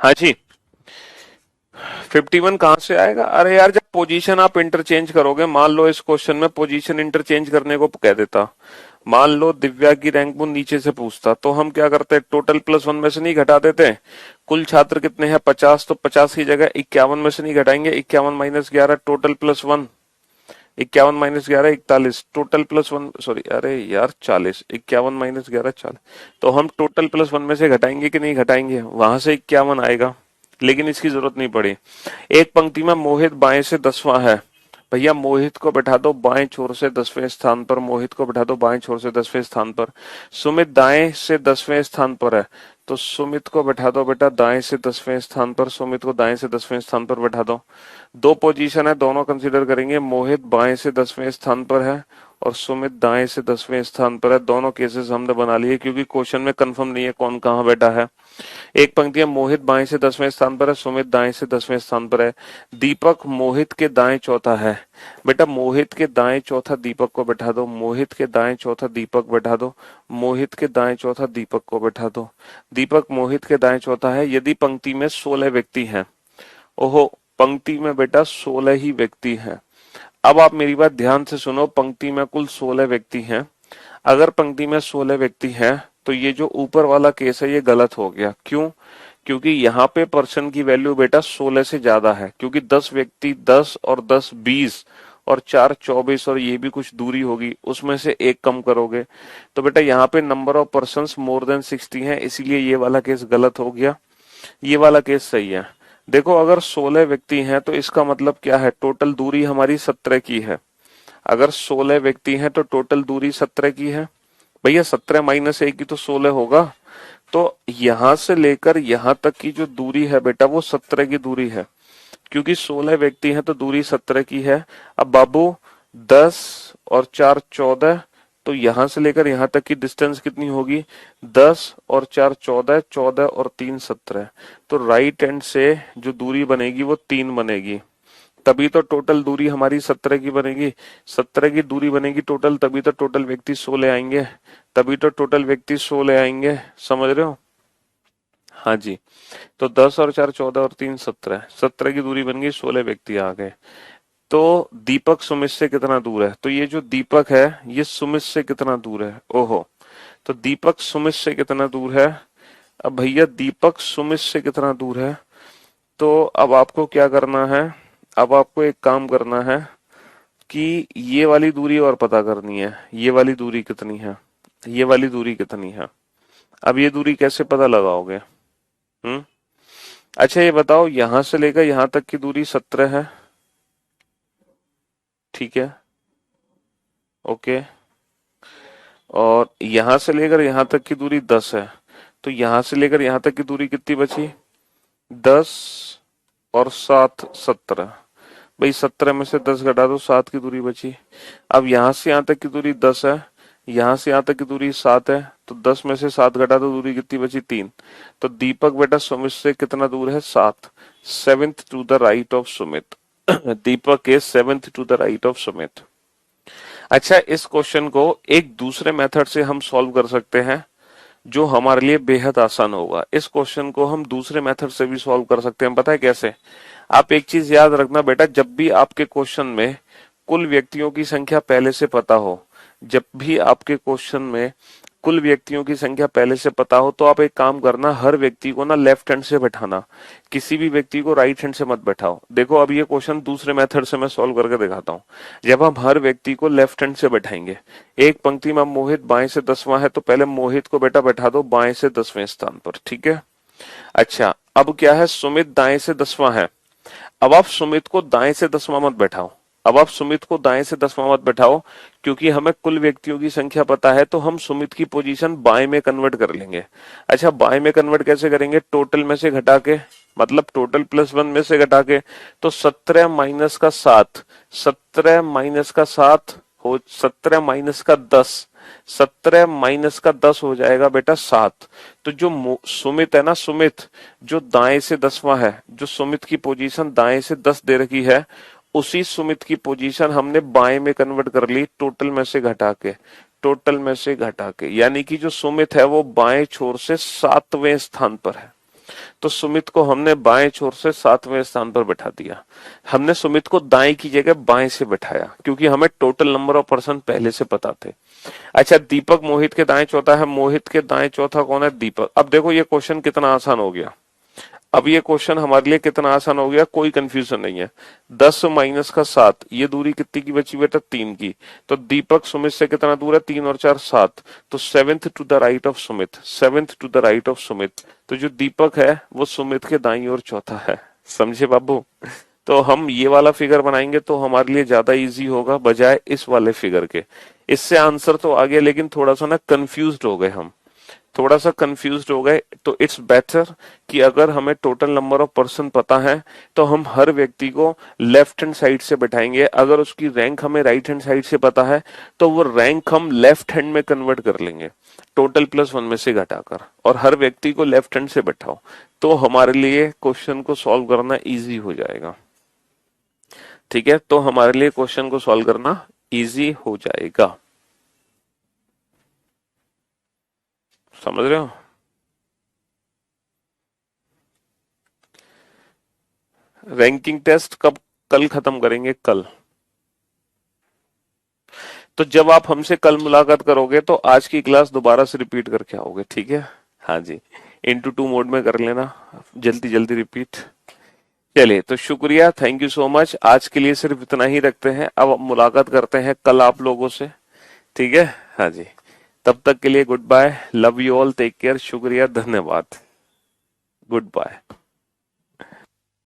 हाँ जी, 51 कहाँ से आएगा? अरे यार, जब पोजीशन आप इंटरचेंज करोगे, मान लो इस क्वेश्चन में पोजीशन इंटरचेंज करने को कह देता, मान लो दिव्या की रैंक वो नीचे से पूछता, तो हम क्या करते, टोटल प्लस वन में से नहीं घटा देते? कुल छात्र कितने हैं? 50, तो 50 की जगह 51 में से नहीं घटाएंगे? 51 minus 11 total plus one, 51 minus 11 41, total plus one, sorry अरे यार 40, 51 माइनस 11 40, तो हम टोटल प्लस वन में से घटाएंगे कि नहीं घटाएंगे? वहां से 51 आएगा, लेकिन इसकी जरूरत नहीं पड़ी। एक पंक्ति में मोहित बाएं से 10वां है, भैया मोहित को बैठा दो बाएं छोर से 10वें स्थान पर, मोहित को बैठा दो बाएं छोर से 10वें स्थान पर। सुमित दाएं से 10वें स्थान पर है, तो सुमित को बैठा दो बेटा दाएं से 10वें स्थान पर, सुमित को दाएं से 10वें स्थान पर बैठा दो। दो पोजीशन है, दोनों कंसीडर करेंगे। मोहित बाएं से 10वें स्थान पर है और सुमित दाएं से 10वें स्थान पर है। दोनों केसेस हमने बना लिए क्योंकि क्वेश्चन में कंफर्म नहीं है कौन कहाँ बैठा है। एक पंक्ति है, मोहित बाएं से 10वें स्थान पर है, सुमित दाएं से 10वें स्थान पर है। दीपक मोहित के दाएं चौथा है, बेटा मोहित के दाएं चौथा दीपक को बैठा दो, मोहित के दाएं चौथा दीपक बैठा दो, मोहित के दाएं चौथा दीपक को बैठा दो। दीपक मोहित के दाएं चौथा है यदि पंक्ति में 16 व्यक्ति हैं। ओहो, पंक्ति में बेटा 16 ही व्यक्ति हैं। अब आप मेरी बात ध्यान से सुनो, पंक्ति में कुल 16 व्यक्ति हैं। अगर पंक्ति में 16 व्यक्ति हैं तो ये जो ऊपर वाला केस है ये गलत हो गया। क्यों? क्योंकि यहाँ पे पर्सन की वैल्यू बेटा 16 से ज्यादा है, क्योंकि 10 व्यक्ति 10 और 10 20 और 4 24 और ये भी कुछ दूरी होगी, उसमें से एक कम करोगे तो बेटा यहाँ पे number of persons more than 60 है, इसीलिए ये वाला केस गलत हो गया, ये वाला केस सही है। देखो अगर 16 व्यक्ति हैं तो इसका मतलब क्या है, टोटल दूरी हमारी 17 की है। अगर 16 व्यक्ति हैं तो टोटल दूरी 17 की है। भैया 17 माइनस 1 की तो 16 होगा, तो यहां से लेकर यहां तक की जो दूरी है बेटा वो 17 की दूरी है, क्योंकि 16 व्यक्ति हैं तो दूरी 17 की है। अब बाबू 10 और 4 14, तो यहां से लेकर यहां तक की डिस्टेंस कितनी होगी? 10 और 4 14, 14 और 3 17, तो राइट हैंड से जो दूरी बनेगी वो 3 बनेगी, तभी तो टोटल दूरी हमारी 17 की बनेगी। 17 की दूरी बनेगी टोटल, तभी तो टोटल व्यक्ति 16 आएंगे, तभी तो टोटल व्यक्ति 16 आएंगे, समझ रहे हो? हाँ जी, तो 10 और 4 14 और 3 17, 17 की दूरी बन गई, 16 व्यक्ति आ गए। तो दीपक सुमित से कितना दूर है? तो ये जो दीपक है ये सुमित से कितना दूर है? ओहो, तो दीपक सुमित से कितना दूर है? अब भैया दीपक सुमित से कितना दूर है, तो अब आपको क्या करना है, अब आपको एक काम करना है कि ये वाली दूरी और पता करनी है, ये वाली दूरी कितनी है, ये वाली दूरी कितनी है। अब ये दूरी कैसे पता लगाओगे? हम्म, अच्छा ये बताओ, यहां से लेकर यहां तक की दूरी 17 है, ठीक है, ओके, और यहां से लेकर यहां तक की दूरी 10 है, तो यहां से लेकर यहां तक की दूरी कितनी बची? 10 और 7 17, भाई 17 में से 10 घटा दो, 7 की दूरी बची। अब यहां से यहां तक की दूरी 10 है, यहां से यहां तक की दूरी 7 है, तो 10 में से 7 घटा दो, दूरी कितनी बची? 3। तो दीपक बेटा सुमित से कितना दूर है? 7, 7th to the right of Sumit. Deepak is 7th to the right of Sumit. अच्छा, इस क्वेश्चन को एक दूसरे मेथड से हम सॉल्व कर सकते हैं जो हमारे लिए बेहद आसान होगा। इस क्वेश्चन को हम दूसरे मेथड से भी सॉल्व कर सकते हैं, पता है कैसे? आप एक चीज याद रखना बेटा, जब भी आपके क्वेश्चन में कुल व्यक्तियों की संख्या पहले से पता हो, जब भी आपके क्वेश्चन में कुल व्यक्तियों की संख्या पहले से पता हो, तो आप एक काम करना, हर व्यक्ति को ना लेफ्ट हैंड से बैठाना, किसी भी व्यक्ति को राइट हैंड से मत बैठाओ। देखो अब ये क्वेश्चन दूसरे मेथड से मैं सॉल्व करके दिखाता हूँ। जब हम हर व्यक्ति को लेफ्ट हैंड से बैठाएंगे, एक पंक्ति में मोहित बाएं से 10वां है, तो पहले मोहित को बेटा बैठा दो बाएं से 10वें स्थान पर, ठीक है। अच्छा, अब क्या है, सुमित दाएं से 10वां है। अब आप सुमित को दाएं से 10वां मत बैठाओ, अब आप सुमित को दाएं से 10वां मत बैठाओ, क्योंकि हमें कुल व्यक्तियों की संख्या पता है, तो हम सुमित की पोजीशन बाएं में कन्वर्ट कर लेंगे। अच्छा, बाएं में कन्वर्ट कैसे करेंगे? टोटल में से घटा के, मतलब टोटल प्लस वन में से घटा के, तो 17 माइनस का 7, 17 माइनस का 7 हो, 17 माइनस का 10, 17 माइनस का 10 हो जाएगा बेटा 7। तो जो सुमित है ना, सुमित जो दाएं से 10वां है, जो सुमित की पोजीशन दाएं से 10 दे रखी है, उसी सुमित की पोजीशन हमने बाएं में कन्वर्ट कर ली, टोटल में से घटा के, टोटल में से घटा के, यानी कि जो सुमित है वो बाएं छोर से 7वें स्थान पर है। तो सुमित को हमने बाएं छोर से 7वें स्थान पर बैठा दिया। हमने सुमित को दाएं की जगह बाएं से बैठाया क्योंकि हमें टोटल नंबर ऑफ पर्सन पहले से पता थे। अच्छा, दीपक मोहित के दाएं चौथा है, मोहित के दाएं चौथा कौन है? दीपक। अब देखो ये क्वेश्चन कितना आसान हो गया। अब ये क्वेश्चन हमारे लिए कितना आसान हो गया, कोई कंफ्यूजन नहीं है। 10 माइनस का 7, ये दूरी कितनी की बची बेटा? 3 की। तो दीपक सुमित से कितना दूर है? 3 और 4 7। तो 7th to the right of Sumit, 7th to the right of Sumit. तो जो दीपक है वो सुमित के दाईं ओर चौथा है। समझे बाबू? तो हम ये वाला फिगर बनाएंगे तो हमारे लिए ज्यादा इजी होगा बजाय इस वाले फिगर के। इससे आंसर तो आ गया लेकिन थोड़ा सा ना कंफ्यूज्ड हो गए हम, थोड़ा सा कंफ्यूज्ड हो गए। तो इट्स बेटर कि अगर हमें टोटल नंबर ऑफ पर्सन पता है तो हम हर व्यक्ति को लेफ्ट हैंड साइड से बैठाएंगे। अगर उसकी रैंक हमें राइट हैंड साइड से पता है तो वो रैंक हम लेफ्ट हैंड में कन्वर्ट कर लेंगे, टोटल प्लस 1 में से घटाकर, और हर व्यक्ति को लेफ्ट हैंड से बैठाओ तो हमारे लिए क्वेश्चन को सॉल्व करना इजी हो जाएगा। ठीक है, तो हमारे लिए क्वेश्चन को सॉल्व करना इजी हो जाएगा। समझ रहे हो? रैंकिंग टेस्ट कब? कल खत्म करेंगे, कल। तो जब आप हमसे कल मुलाकात करोगे तो आज की क्लास दोबारा से रिपीट करके आओगे, ठीक है? हाँ जी, इंटू 2 मोड में कर लेना, जल्दी जल्दी रिपीट। चलिए, तो शुक्रिया, थैंक यू सो मच। आज के लिए सिर्फ इतना ही रखते हैं, अब मुलाकात करते हैं कल आप लोगों से, ठीक है? हाँ जी, तब तक के लिए good bye, love you all, take care, शुक्रिया, धन्यवाद, गुड बाय।